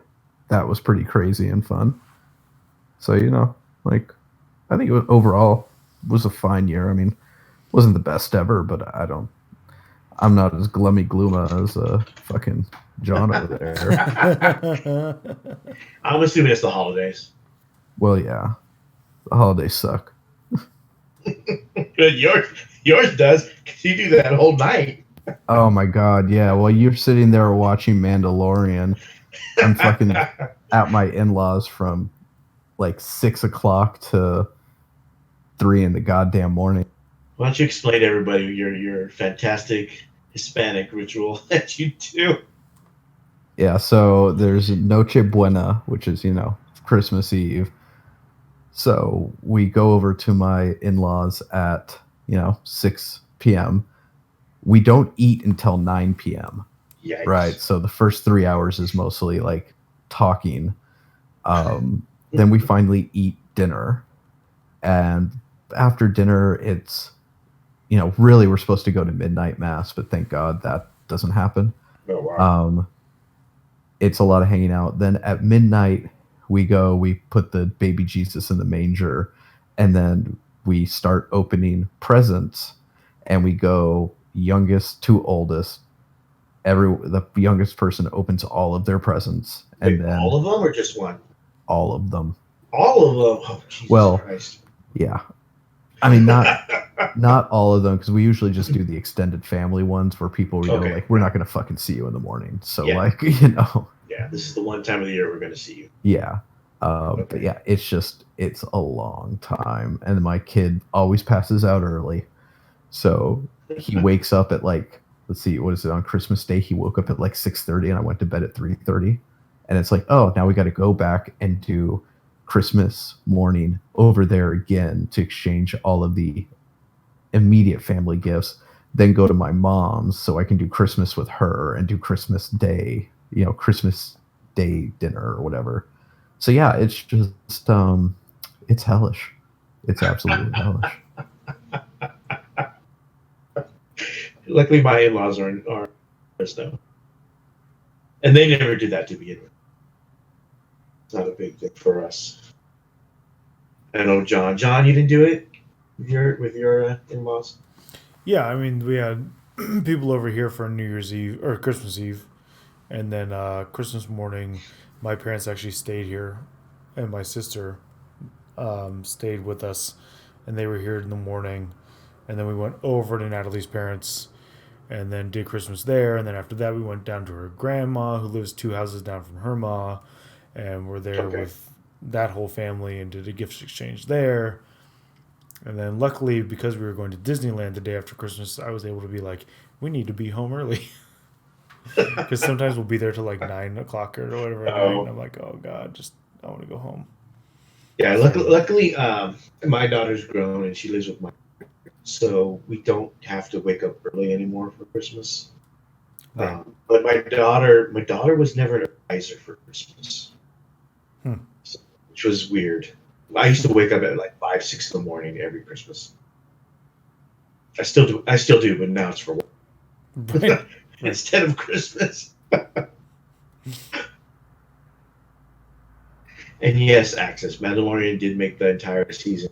Speaker 3: That was pretty crazy and fun. So, I think it overall was a fine year. I mean, wasn't the best ever, but I'm not as gloomy glooma as fucking John over there.
Speaker 1: I'm assuming it's the holidays.
Speaker 3: Well, yeah. The holidays suck.
Speaker 1: Good. Yours does, because you do that whole night.
Speaker 3: Oh my god, yeah. Well, you're sitting there watching Mandalorian. I'm fucking at my in-laws from like 6 o'clock to 3 in the goddamn morning.
Speaker 1: Why don't you explain to everybody your fantastic Hispanic ritual that you do?
Speaker 3: Yeah, so there's Noche Buena, which is, Christmas Eve. So we go over to my in-laws at, 6 p.m. We don't eat until 9 p.m.
Speaker 1: Yikes.
Speaker 3: Right? So the first 3 hours is mostly like talking. Then we finally eat dinner. And after dinner, it's, really we're supposed to go to midnight mass, but thank God that doesn't happen.
Speaker 1: Oh, wow.
Speaker 3: It's a lot of hanging out. Then at midnight, we put the baby Jesus in the manger, and then we start opening presents, and we go youngest to oldest. The youngest person opens all of their presents.
Speaker 1: Wait,
Speaker 3: and then
Speaker 1: all of them or just one?
Speaker 3: All of them.
Speaker 1: All of them? Oh, Jesus Christ.
Speaker 3: Yeah. I mean, not all of them, because we usually just do the extended family ones where people we're not going to fucking see you in the morning. So,
Speaker 1: Yeah, this is the one time of the year we're going to see you.
Speaker 3: Yeah. But yeah, it's a long time. And my kid always passes out early. So he wakes up at let's see, what is it, on Christmas Day? He woke up at 6:30 and I went to bed at 3:30. And it's now we got to go back and do Christmas morning over there again to exchange all of the immediate family gifts, then go to my mom's so I can do Christmas with her and do Christmas Day, Christmas Day dinner or whatever. So yeah, it's just it's hellish. It's absolutely hellish.
Speaker 1: Luckily, my in-laws are though, and they never did that to begin with. It's not a big thing for us. I know, John. John, you didn't do it with your in-laws?
Speaker 2: Yeah, I mean, we had people over here for New Year's Eve or Christmas Eve, and then Christmas morning, my parents actually stayed here, and my sister stayed with us, and they were here in the morning, and then we went over to Natalie's parents, and then did Christmas there, and then after that we went down to her grandma, who lives 2 houses down from her ma, and we're there with that whole family and did a gift exchange there. And then luckily, because we were going to Disneyland the day after Christmas, I was able to be like, we need to be home early. Because sometimes we'll be there till 9 o'clock or whatever. And I'm like, oh God, I want to go home.
Speaker 1: Yeah, luckily, my daughter's grown and she lives with my parents, so we don't have to wake up early anymore for Christmas. Right. But my daughter was never an advisor for Christmas, which was weird. I used to wake up at 5, 6 in the morning every Christmas. I still do, but now it's for work. Right. Instead of Christmas. And yes, Access Mandalorian did make the entire season.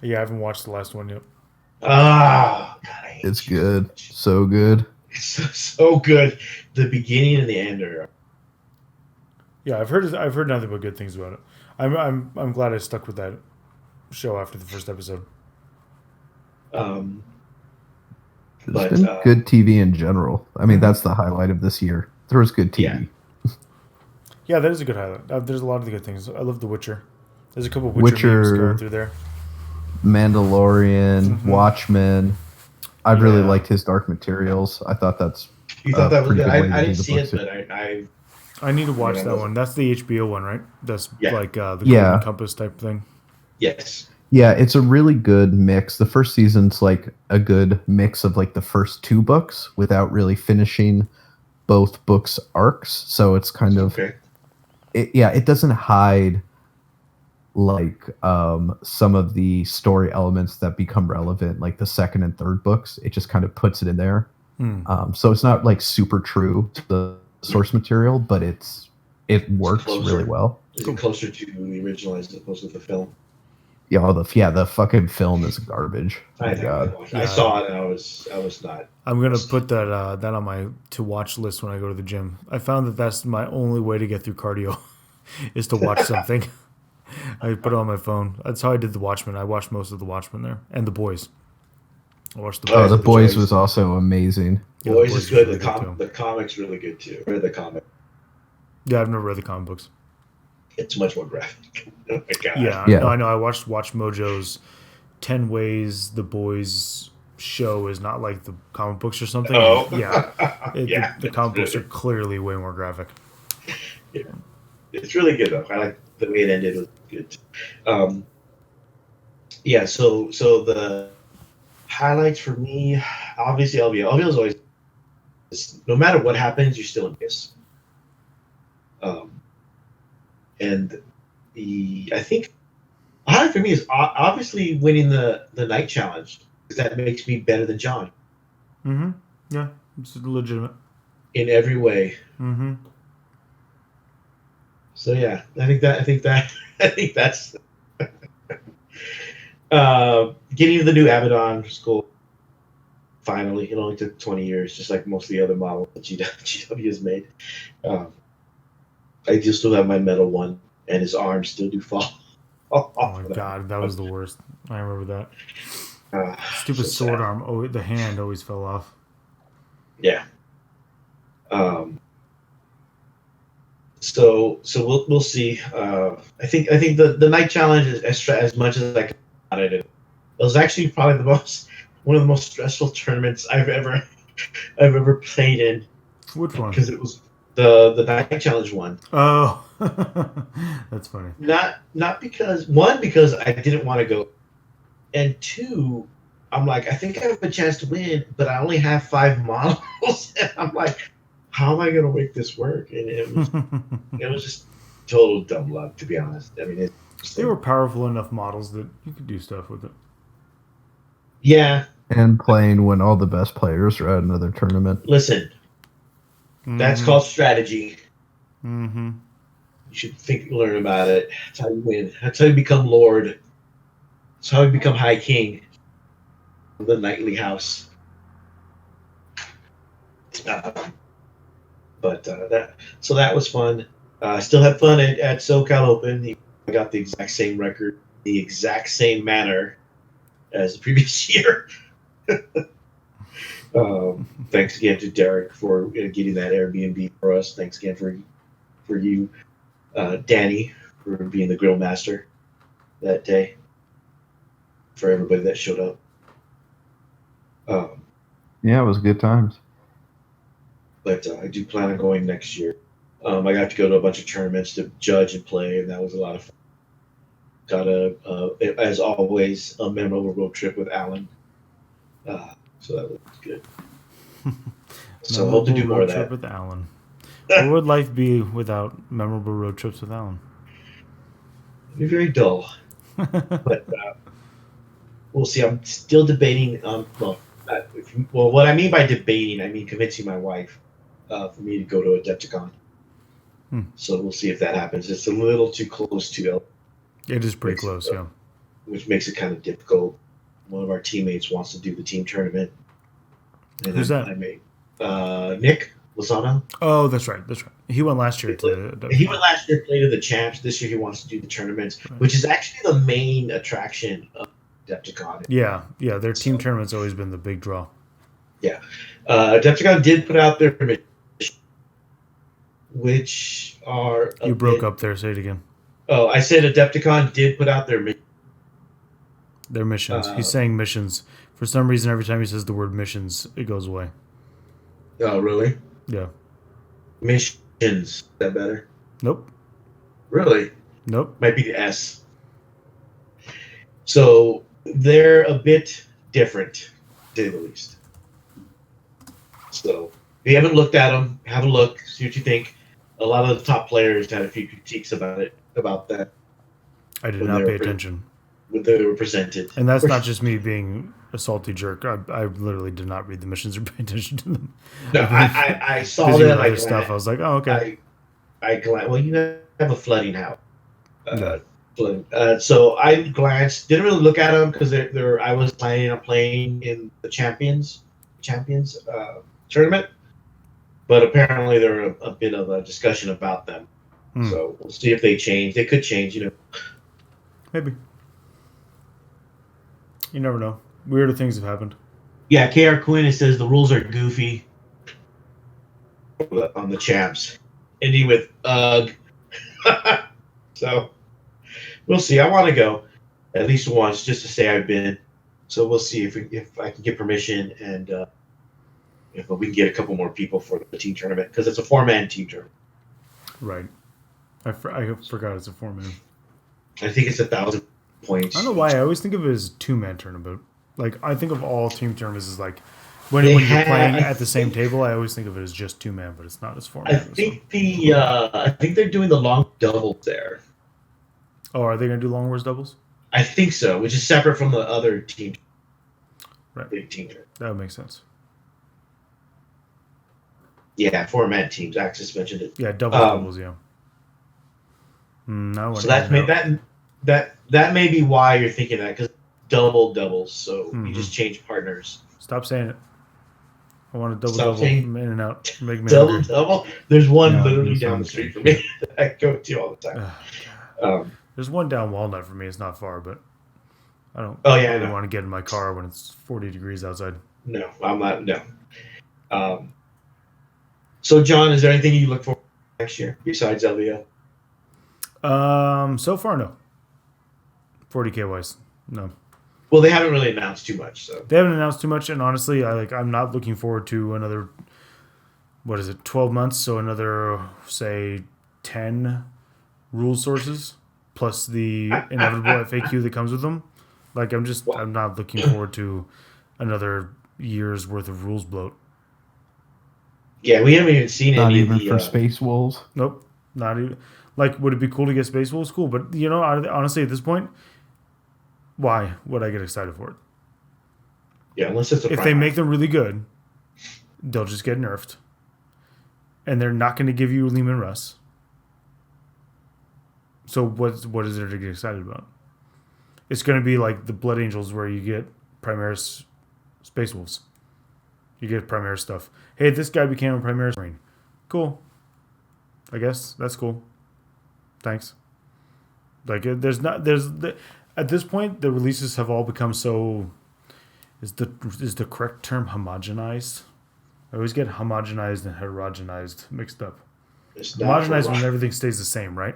Speaker 2: Yeah, I haven't watched the last one yet.
Speaker 1: Ah, God, I hate
Speaker 3: it's good, so good.
Speaker 1: It's so good. The beginning and the end are.
Speaker 2: Yeah, I've heard nothing but good things about it. I'm glad I stuck with that show after the first episode.
Speaker 3: It's been good TV in general. I mean, that's the highlight of this year. There was good TV.
Speaker 2: Yeah, that is a good highlight. There's a lot of the good things. I love The Witcher. There's a couple of Witcher memes going through there.
Speaker 3: Mandalorian, Watchmen. I really liked his Dark Materials. I thought that's
Speaker 1: You thought that was
Speaker 3: pretty
Speaker 1: good?
Speaker 3: good way to
Speaker 1: I
Speaker 3: do
Speaker 1: didn't
Speaker 3: the
Speaker 1: see
Speaker 3: book
Speaker 1: it,
Speaker 3: series.
Speaker 1: but
Speaker 2: I need to watch
Speaker 1: Yeah,
Speaker 2: that one. That's the HBO one, right? That's
Speaker 1: Yeah.
Speaker 2: like the
Speaker 3: Yeah.
Speaker 2: Golden Compass type thing.
Speaker 1: yes.
Speaker 3: Yeah, it's a really good mix. The first season's like a good mix of like the first two books without really finishing both books' arcs. So it's kind of
Speaker 1: Okay.
Speaker 3: it doesn't hide like some of the story elements that become relevant, like the second and third books. It just kind of puts it in there. So it's not like super true to the source material, but it works
Speaker 1: closer.
Speaker 3: really well.
Speaker 1: Is it closer to the original as opposed to the film?
Speaker 3: Yeah, the fucking film is garbage.
Speaker 1: I
Speaker 3: My
Speaker 1: know.
Speaker 3: God.
Speaker 1: I saw it and I was not.
Speaker 2: I'm gonna put that on my to watch list when I go to the gym. I found that that's my only way to get through cardio, is to watch something. I put it on my phone. That's how I did The Watchmen. I watched most of The Watchmen there, and The Boys. I watched The
Speaker 3: Oh,
Speaker 2: Boys.
Speaker 3: The
Speaker 1: The
Speaker 3: Boys
Speaker 1: Boys.
Speaker 3: was also amazing.
Speaker 2: Yeah, The
Speaker 1: Boys is good.
Speaker 2: really too.
Speaker 1: The comic's really good too. Read the comic.
Speaker 2: Yeah, I've never read the comic books.
Speaker 1: It's much more graphic. Oh my God.
Speaker 2: Yeah,
Speaker 3: Yeah.
Speaker 2: No, I know. I watched Watch Mojo's 10 Ways The Boys show is not like the comic books or something.
Speaker 1: Oh.
Speaker 2: Yeah.
Speaker 1: Yeah,
Speaker 2: the comic books are
Speaker 1: really-
Speaker 2: clearly way more graphic.
Speaker 1: Yeah. It's really good though. I like the way it ended. It was good. Yeah. So the highlights for me, obviously, LVO. LVO is always, no matter what happens, you're still in this. And I think a highlight for me is obviously winning the night challenge, because that makes me better than John
Speaker 2: Mm-hmm. Yeah, it's legitimate.
Speaker 1: in every way.
Speaker 2: Mm-hmm.
Speaker 1: So yeah, I think that's getting to the new Abaddon school. Finally, it only took 20 years, just like most of the other models that GW has made. I do still have my metal one, and his arms still do fall.
Speaker 2: Oh my God, that was the worst. I remember that. Stupid
Speaker 1: so
Speaker 2: sword
Speaker 1: sad.
Speaker 2: arm. Oh, the hand always fell off.
Speaker 1: Yeah. So we'll see. I think the night challenge is as much as I could. It was actually probably one of the most stressful tournaments I've ever played in,
Speaker 2: Which one?
Speaker 1: because it was the night challenge one.
Speaker 2: Oh, that's funny.
Speaker 1: Not because I didn't want to go, and two, I'm like, I think I have a chance to win, but I only have 5 models, and I'm like, how am I going to make this work? And it was just total dumb luck, to be honest. I mean,
Speaker 2: They were powerful enough models that you could do stuff with it.
Speaker 1: yeah.
Speaker 3: And playing when all the best players are at another tournament.
Speaker 1: Listen, that's called strategy.
Speaker 2: Mm-hmm.
Speaker 1: You should learn about it. That's how you win. That's how you become Lord. That's how you become High King of the Knightly House. But that was fun. I still had fun at SoCal Open. I got the exact same record, the exact same manner as the previous year. Thanks again to Derek for getting that Airbnb for us. Thanks again for you, Danny, for being the grill master that day. For everybody that showed up.
Speaker 3: Yeah, it was good times.
Speaker 1: But I do plan on going next year. I got to go to a bunch of tournaments to judge and play, and that was a lot of fun. Got as always, a memorable road trip with Alan. So that was good. So I hope to do more of that.
Speaker 2: Trip with Alan. What would life be without memorable road trips with Alan?
Speaker 1: It'd be very dull. But we'll see. I'm still debating. What I mean by debating, I mean convincing my wife for me to go to Adepticon. So we'll see if that happens. It's a little too close to
Speaker 2: It is pretty close, yeah.
Speaker 1: Which makes it kind of difficult. One of our teammates wants to do the team tournament. And
Speaker 2: Who's that?
Speaker 1: I made Nick Lozano.
Speaker 2: Oh, that's right. He went last year to the
Speaker 1: He went last year, played to the champs. This year he wants to do the tournaments, which is actually the main attraction of Adepticon.
Speaker 2: Yeah. Their team tournament's always been the big draw.
Speaker 1: Yeah. Adepticon did put out their mission, which are...
Speaker 2: You broke up there. Say it again.
Speaker 1: Oh, I said Adepticon did put out their mission.
Speaker 2: Their missions. He's saying missions. For some reason, every time he says the word missions, it goes away.
Speaker 1: Oh, really?
Speaker 2: Yeah.
Speaker 1: Missions. Is that better?
Speaker 2: Nope.
Speaker 1: Really?
Speaker 2: Nope.
Speaker 1: Might be the S. So they're a bit different, to say the least. So if you haven't looked at them, have a look, see what you think. A lot of the top players had a few critiques about that.
Speaker 2: I did not pay attention.
Speaker 1: When they were presented.
Speaker 2: And that's not just me being a salty jerk. I literally did not read the missions or pay attention to them.
Speaker 1: No, I saw that.
Speaker 2: Other stuff. I was like, oh, okay.
Speaker 1: Well, you have a flooding house.
Speaker 2: Yeah.
Speaker 1: So I glanced, didn't really look at them because I was planning on playing in the champions tournament, but apparently there were a bit of a discussion about them. So we'll see if they change. They could change,
Speaker 2: Maybe. You never know. Weirder things have happened.
Speaker 1: Yeah, KR Quinn, it says the rules are goofy on the champs, ending with ugh. So we'll see. I want to go at least once just to say I've been. So we'll see if I can get permission and if we can get a couple more people for the team tournament because it's a 4-man team tournament.
Speaker 2: Right. I forgot it's a 4-man.
Speaker 1: I think it's 1,000 points.
Speaker 2: I don't know why I always think of it as 2-man tournament. Like I think of all team tournaments as like when you're playing at the same table. I always think of it as just 2-man, but it's not as 4-man.
Speaker 1: I think they're doing the long doubles there.
Speaker 2: Oh, are they going to do long wars doubles?
Speaker 1: I think so, which is separate from the other team.
Speaker 2: Right.
Speaker 1: Big team tournament.
Speaker 2: That would make sense.
Speaker 1: Yeah, 4-man teams. Axis mentioned it.
Speaker 2: Yeah, doubles. Yeah.
Speaker 1: So that may be why you're thinking that because doubles. So you just change partners.
Speaker 2: Stop saying it. I want a double from In and Out. Make me
Speaker 1: double. There's one literally down the street from me that I go to all the time.
Speaker 2: There's one down Walnut for me. It's not far, but I don't.
Speaker 1: I
Speaker 2: want to get in my car when it's 40 degrees outside.
Speaker 1: No, I'm not. No. So, John, is there anything you look for next year besides LVO?
Speaker 2: So far, no. 40K wise, no.
Speaker 1: Well, they haven't really announced too much, so
Speaker 2: they haven't announced too much, and honestly, I'm not looking forward to another. What is it? 12 months, so another say 10 rule sources plus the inevitable FAQ that comes with them. Like I'm not looking forward to another year's worth of rules bloat.
Speaker 1: Yeah, we haven't even seen
Speaker 3: not
Speaker 1: any
Speaker 3: even
Speaker 1: of the,
Speaker 3: for Space Wolves.
Speaker 2: Nope, not even. Like, would it be cool to get Space Wolves? Cool, but honestly, at this point, why would I get excited for it?
Speaker 1: Yeah, unless it's
Speaker 2: if they make them really good, they'll just get nerfed, and they're not going to give you Lehman Russ. So what is there to get excited about? It's going to be like the Blood Angels, where you get Primaris Space Wolves. You get Primaris stuff. Hey, this guy became a Primaris Marine. Cool. I guess that's cool. Thanks. Like at this point, the releases have all become so. Is the correct term homogenized? I always get homogenized and heterogenized mixed up. Homogenized when everything stays the same, right?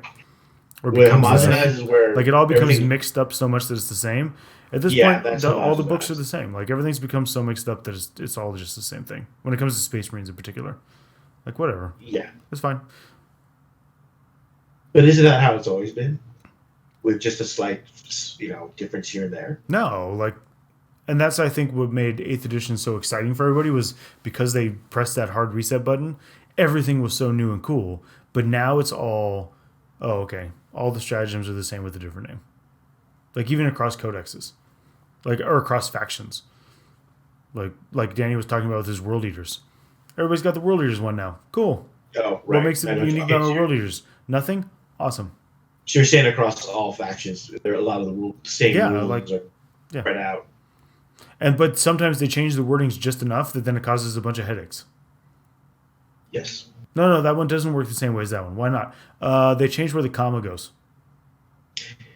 Speaker 2: Or
Speaker 1: homogenized is where
Speaker 2: it all becomes mixed up so much that it's the same. At this point, all the books are the same. Like everything's become so mixed up that it's all just the same thing. When it comes to Space Marines in particular, like whatever.
Speaker 1: Yeah,
Speaker 2: it's fine.
Speaker 1: But isn't that how it's always been? With just a slight, difference here and there.
Speaker 2: No, and that's I think what made 8th edition so exciting for everybody was because they pressed that hard reset button. Everything was so new and cool, but now it's all, okay. All the stratagems are the same with a different name. Like even across codexes, or across factions. Like Danny was talking about with his World Eaters. Everybody's got the World Eaters one now. Cool.
Speaker 1: Oh, right.
Speaker 2: What makes it unique about our World Eaters? Nothing. Awesome.
Speaker 1: So you're saying across all factions, there are a lot of the same rules are spread out.
Speaker 2: But sometimes they change the wordings just enough that then it causes a bunch of headaches.
Speaker 1: Yes.
Speaker 2: No, that one doesn't work the same way as that one. Why not? They changed where the comma goes.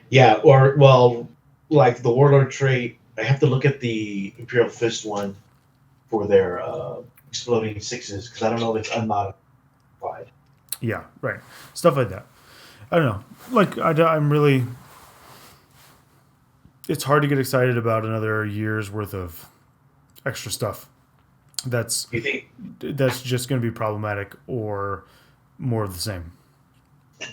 Speaker 1: Yeah, like the Warlord trait, I have to look at the Imperial Fist one for their exploding sixes because I don't know if it's unmodified.
Speaker 2: Yeah, right. Stuff like that. I don't know. I'm really... It's hard to get excited about another year's worth of extra stuff. That's
Speaker 1: You think?
Speaker 2: that's just going to be problematic or more of the same.
Speaker 1: Do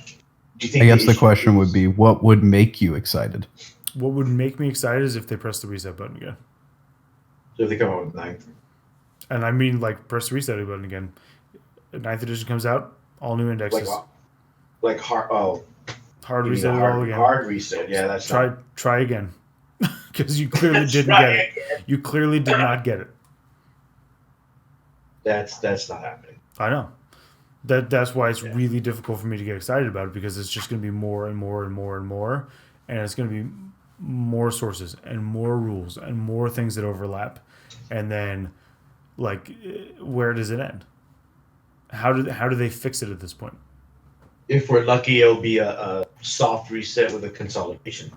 Speaker 1: you think
Speaker 3: I guess the question would be, what would make you excited?
Speaker 2: What would make me excited is if they press the reset button again.
Speaker 1: So if they come out with 9th.
Speaker 2: And I mean, like, press the reset button again. 9th edition comes out, all new indexes.
Speaker 1: Like hard. Oh,
Speaker 2: hard reset it all again.
Speaker 1: Hard reset. Yeah, that's
Speaker 2: try again. Because you clearly didn't get it. You clearly did not get it.
Speaker 1: That's not happening.
Speaker 2: I know. That's why it's really difficult for me to get excited about it, because it's just going to be more and more and more and more, and it's going to be more sources and more rules and more things that overlap, and then like, where does it end? How do they fix it at this point?
Speaker 1: If we're lucky, it'll be a soft reset with a consolidation.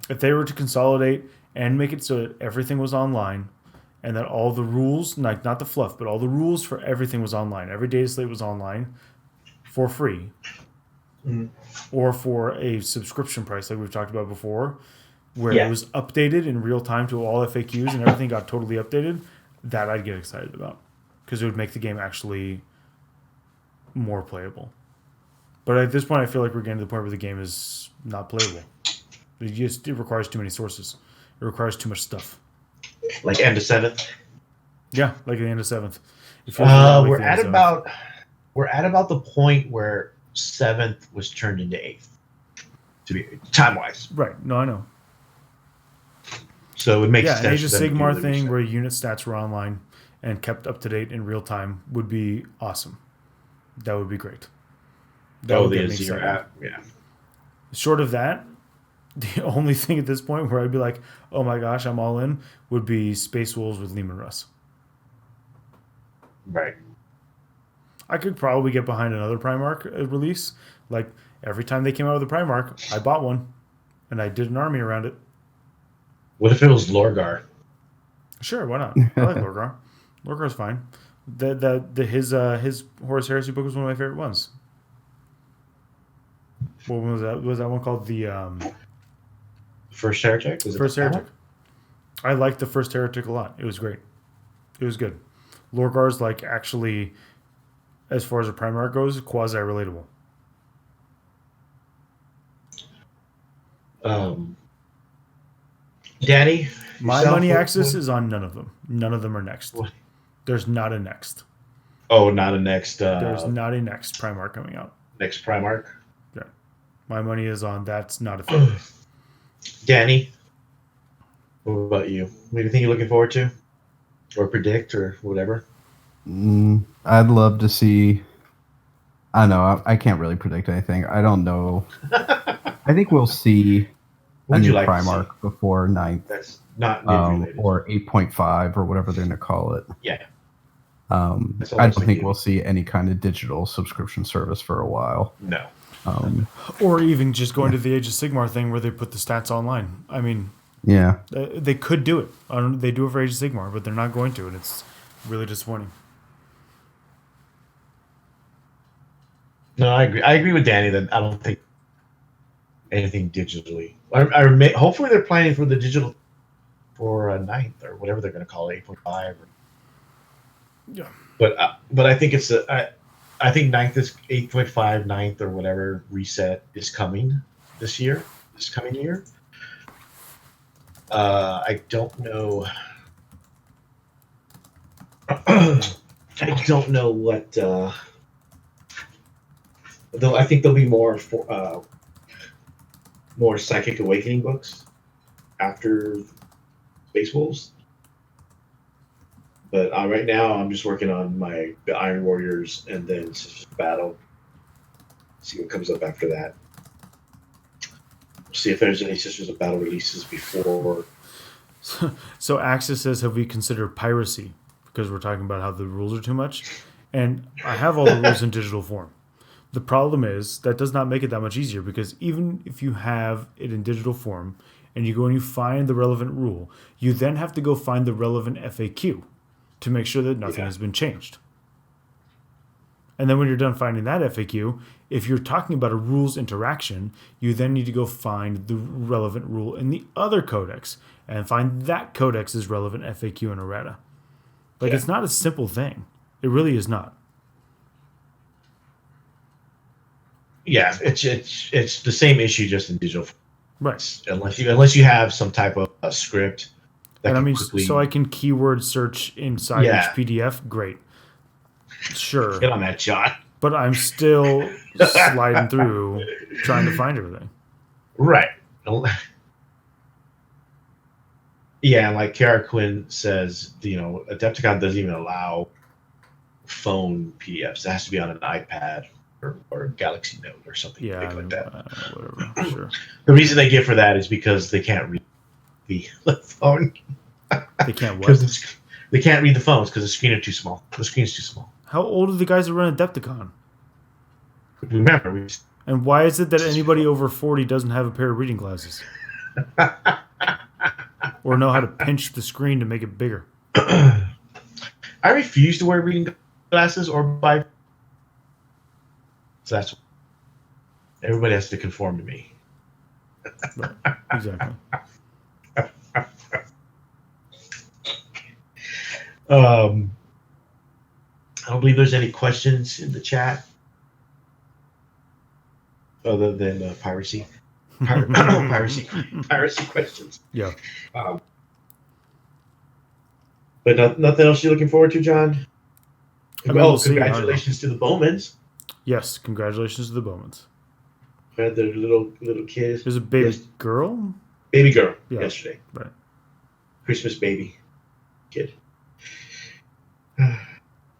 Speaker 2: If they were to consolidate and make it so that everything was online, and that all the rules, like not the fluff, but all the rules for everything was online. Every data slate was online for free, or for a subscription price like we've talked about before, where it was updated in real time to all FAQs and everything got totally updated. That I'd get excited about, because it would make the game actually more playable. But at this point, I feel like we're getting to the point where the game is not playable. It requires too many sources. It requires too much stuff.
Speaker 1: Like end of 7th.
Speaker 2: Yeah, like the end of 7th.
Speaker 1: We're at about the point where 7th was turned into 8th. To be time wise.
Speaker 2: Right. No, I know.
Speaker 1: So it makes sense.
Speaker 2: Yeah, an Age of Sigmar thing where unit stats were online and kept up to date in real time would be awesome. That would be great. That would get me excited.
Speaker 1: Yeah.
Speaker 2: Short of that, the only thing at this point where I'd be like, oh my gosh, I'm all in, would be Space Wolves with Lehman Russ.
Speaker 1: Right.
Speaker 2: I could probably get behind another Primarch release. Like, every time they came out with a Primarch, I bought one, and I did an army around it.
Speaker 1: What if it was Lorgar?
Speaker 2: Sure, why not? I like Lorgar. Lorgar's fine. His Horus Heresy book was one of my favorite ones. What one was that? Was that one called the
Speaker 1: First Heretic?
Speaker 2: First Heretic. I liked the First Heretic a lot. It was great. It was good. Lorgar's like actually, as far as a Primarch goes, quasi relatable.
Speaker 1: Danny,
Speaker 2: my money access is on none of them. None of them are next. What? There's not a next.
Speaker 1: Oh, not a next.
Speaker 2: There's not a next Primarch coming out.
Speaker 1: Next Primarch.
Speaker 2: Yeah, my money is on. That's not a thing.
Speaker 1: Danny, what about you? Anything you're looking forward to, or predict, or whatever?
Speaker 3: I'd love to see. I don't know. I can't really predict anything. I don't know. I think we'll see a new Primarch before 9th.
Speaker 1: That's not mid-related.
Speaker 3: Or 8.5 or whatever they're going to call it.
Speaker 1: Yeah.
Speaker 3: I don't think we'll see any kind of digital subscription service for a while.
Speaker 1: No.
Speaker 2: Or even just going to the Age of Sigmar thing where they put the stats online. I mean,
Speaker 3: yeah,
Speaker 2: they could do it. They do it for Age of Sigmar, but they're not going to, and it's really disappointing.
Speaker 1: No, I agree. I agree with Danny that I don't think anything digitally. Hopefully, they're planning for the digital for 9th or whatever they're going to call it, 8.5.
Speaker 2: Yeah.
Speaker 1: But I think it's I think 9th is 8.5, 9th or whatever reset is coming this coming year. I don't know. I don't know what. Though I think there'll be more Psychic Awakening books after Space Wolves. But right now, I'm just working on the Iron Warriors and then Battle. See what comes up after that. See if there's any Sisters of Battle releases before.
Speaker 2: So Axis says, have we considered piracy? Because we're talking about how the rules are too much. And I have all the rules in digital form. The problem is that does not make it that much easier, because even if you have it in digital form and you go and you find the relevant rule, you then have to go find the relevant FAQ to make sure that nothing has been changed. And then when you're done finding that FAQ, if you're talking about a rules interaction, you then need to go find the relevant rule in the other codex and find that codex's relevant FAQ and errata. Like, it's not a simple thing. It really is not.
Speaker 1: Yeah, it's the same issue, just in digital.
Speaker 2: Right.
Speaker 1: Unless you have some type of a script that
Speaker 2: And I
Speaker 1: can
Speaker 2: mean,
Speaker 1: quickly.
Speaker 2: so I can keyword search inside each PDF. Great. Sure.
Speaker 1: Get on that, John.
Speaker 2: But I'm still sliding through trying to find everything.
Speaker 1: Right. Yeah, like Kara Quinn says, Adepticon doesn't even allow phone PDFs. It has to be on an iPad or Galaxy Note or something big like that.
Speaker 2: Whatever. Sure.
Speaker 1: The reason they give for that is because they can't read the phone.
Speaker 2: They can't what?
Speaker 1: They can't read the phones because the screen's too small.
Speaker 2: How old are the guys that run Adepticon?
Speaker 1: Remember,
Speaker 2: and why is it that anybody over 40 doesn't have a pair of reading glasses? Or know how to pinch the screen to make it bigger?
Speaker 1: I refuse to wear reading glasses or buy. So that's everybody has to conform to me.
Speaker 2: Right. Exactly.
Speaker 1: I don't believe there's any questions in the chat other than piracy questions.
Speaker 2: Yeah.
Speaker 1: But nothing else you're looking forward to, John? Congratulations to the Bowmans.
Speaker 2: Yes, congratulations to the Bowmans.
Speaker 1: Had their little kids.
Speaker 2: There's a baby girl?
Speaker 1: Baby girl yesterday.
Speaker 2: Right.
Speaker 1: Christmas baby kid.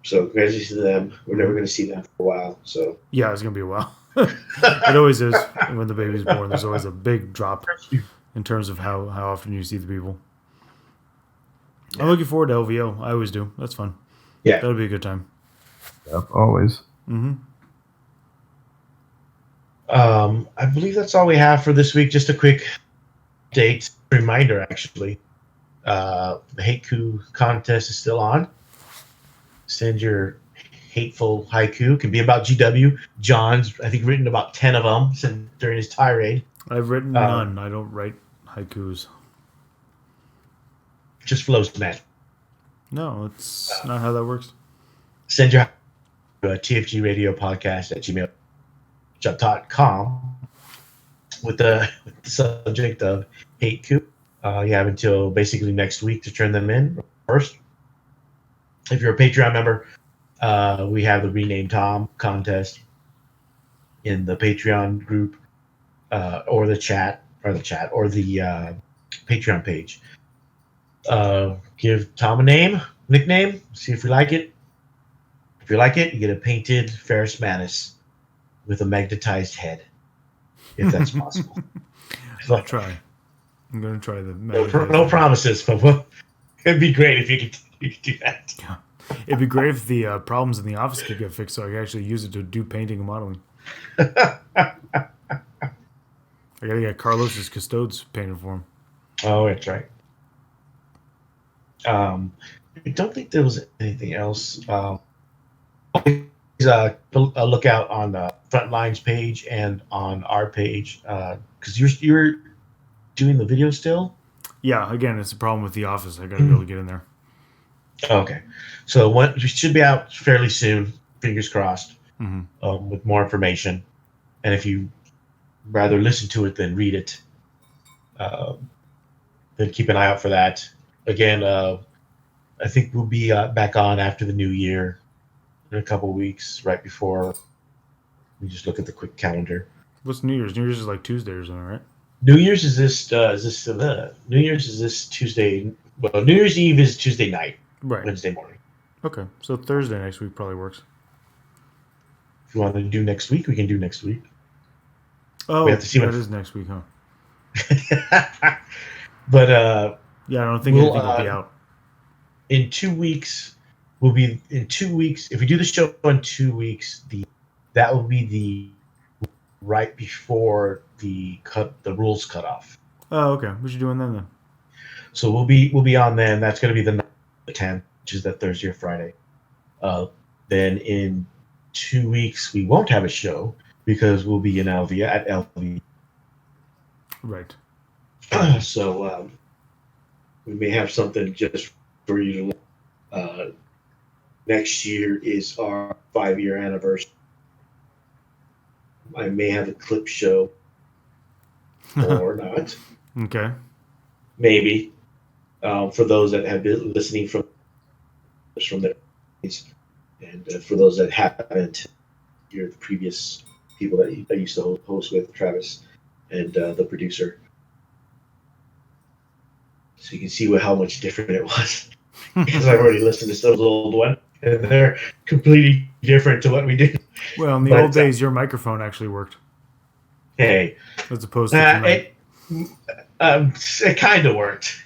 Speaker 1: So congratulations to them. We're never going to see them for a while. So
Speaker 2: yeah, it's going to be a while. It always is. When the baby's born, there's always a big drop in terms of how often you see the people. Yeah. I'm looking forward to LVO. I always do. That's fun.
Speaker 1: Yeah.
Speaker 2: That'll be a good time.
Speaker 3: Yep, always.
Speaker 2: Mm-hmm.
Speaker 1: I believe that's all we have for this week. Just a quick date reminder, actually. The haiku contest is still on. Send your hateful haiku. It can be about GW. John's, I think, written about 10 of them during his tirade.
Speaker 2: I've written none. I don't write haikus.
Speaker 1: Just flows, man.
Speaker 2: No, it's not how that works.
Speaker 1: Send your TFG Radio podcast at gmail.com with the subject of haiku. You have until basically next week to turn them in first. If you're a Patreon member, we have the Rename Tom contest in the Patreon group or the Patreon page. Give Tom a nickname, see if we like it. If you like it, you get a painted Ferris Manus with a magnetized head, if that's possible.
Speaker 2: I'll try. I'm going to try the
Speaker 1: no promises, but it'd be great if you could do that.
Speaker 2: Yeah. It'd be great if the problems in the office could get fixed so I could actually use it to do painting and modeling. I got to get Carlos's custodes painted for him.
Speaker 1: Oh, that's right. I don't think there was anything else. Please look out on the Frontlines page and on our page because you're doing the video still.
Speaker 2: Yeah, again, it's a problem with the office. I got to be able to get in there.
Speaker 1: Okay, so we should be out fairly soon. Fingers crossed.
Speaker 2: Mm-hmm.
Speaker 1: With more information, and if you rather listen to it than read it, then keep an eye out for that. Again, I think we'll be back on after the new year in a couple of weeks, right before we just look at the quick calendar.
Speaker 2: What's New Year's? New Year's is like Tuesday or something, right?
Speaker 1: New Year's is this New Year's is this Tuesday. Well, New Year's Eve is Tuesday night,
Speaker 2: right?
Speaker 1: Wednesday morning.
Speaker 2: Okay, so Thursday next week probably works.
Speaker 1: If you want to do next week, we can do next week.
Speaker 2: Oh, we have to see that is next week, huh?
Speaker 1: But
Speaker 2: yeah, I don't think anything will be out.
Speaker 1: In 2 weeks, we'll be in 2 weeks. If we do the show in 2 weeks, that will be the right before the rules cut off.
Speaker 2: Oh, okay. What you doing then?
Speaker 1: So we'll be on then. That's going to be the 10th, which is that Thursday or Friday. Then in 2 weeks we won't have a show because we'll be in Alvia at LV.
Speaker 2: Right.
Speaker 1: So we may have something just for you to Next year is our 5-year anniversary. I may have a clip show or not.
Speaker 2: Okay.
Speaker 1: Maybe. For those that have been listening from the and for those that haven't, you're the previous people that I used to host with, Travis and the producer. So you can see how much different it was. Because I've already listened to some of the old one, and they're completely different to what we do.
Speaker 2: Well, in the old days, your microphone actually worked.
Speaker 1: Hey.
Speaker 2: As opposed to tonight.
Speaker 1: It kind of worked.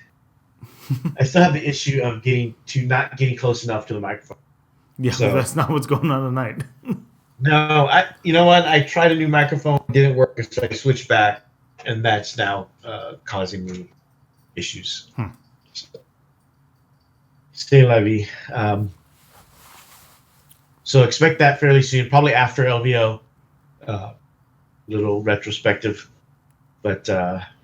Speaker 1: I still have the issue of not getting close enough to the microphone.
Speaker 2: Yeah, so, that's not what's going on tonight.
Speaker 1: No, you know what? I tried a new microphone, it didn't work, so I switched back, and that's now causing me issues. Stay levy. So expect that fairly soon, probably after LVO. Little retrospective. But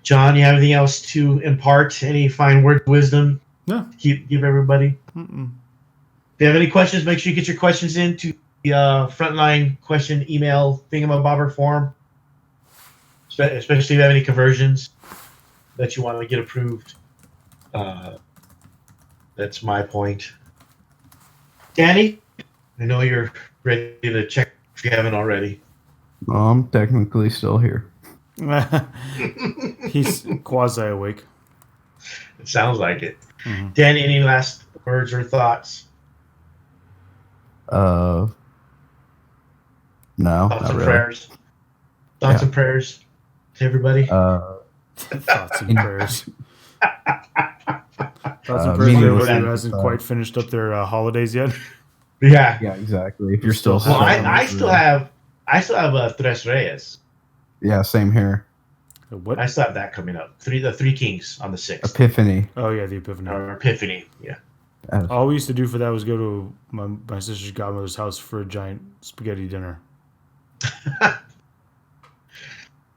Speaker 1: John, you have anything else to impart? Any fine word of wisdom?
Speaker 2: No.
Speaker 1: Give everybody. If you have any questions, make sure you get your questions in to the frontline question email thingamabobber form. Especially if you have any conversions that you want to get approved. That's my point. Danny, I know you're ready to check if you haven't already.
Speaker 3: I'm technically still here.
Speaker 2: He's quasi-awake.
Speaker 1: It sounds like it. Mm-hmm. Danny, any last words or thoughts?
Speaker 3: No,
Speaker 1: thoughts and prayers. Thoughts and prayers to everybody.
Speaker 2: Thoughts and prayers. Thoughts and prayers to everybody who hasn't quite finished up their holidays yet.
Speaker 1: Yeah.
Speaker 3: Yeah, exactly. If you're still,
Speaker 1: well, I still have Tres Reyes.
Speaker 3: Yeah, same here.
Speaker 2: What?
Speaker 1: I still have that coming up. The Three Kings on the 6th.
Speaker 3: Epiphany.
Speaker 2: Oh yeah, the Epiphany.
Speaker 1: Or Epiphany, yeah.
Speaker 2: All we used to do for that was go to my sister's godmother's house for a giant spaghetti dinner.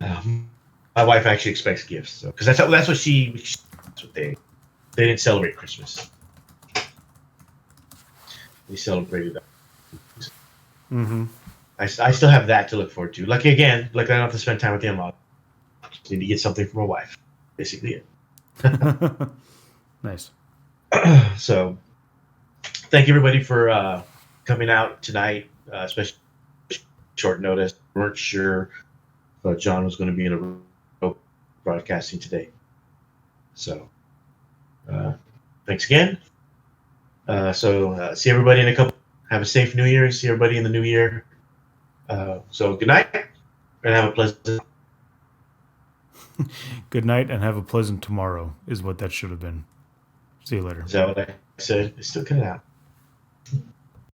Speaker 1: My wife actually expects gifts, because that's what they didn't celebrate Christmas. They celebrated that.
Speaker 2: Mm-hmm.
Speaker 1: I still have that to look forward to. Like I don't have to spend time with the in-laws. Just need to get something from my wife. Basically it.
Speaker 2: Nice.
Speaker 1: So, thank you everybody for coming out tonight, especially short notice. We weren't sure if John was going to be in a broadcasting today. So, thanks again. See everybody in a couple. Have a safe New Year. See everybody in the new year. So good night, and have a pleasant.
Speaker 2: Good night, and have a pleasant tomorrow. Is what that should have been. See you later.
Speaker 1: Is that what I said? It's still coming out.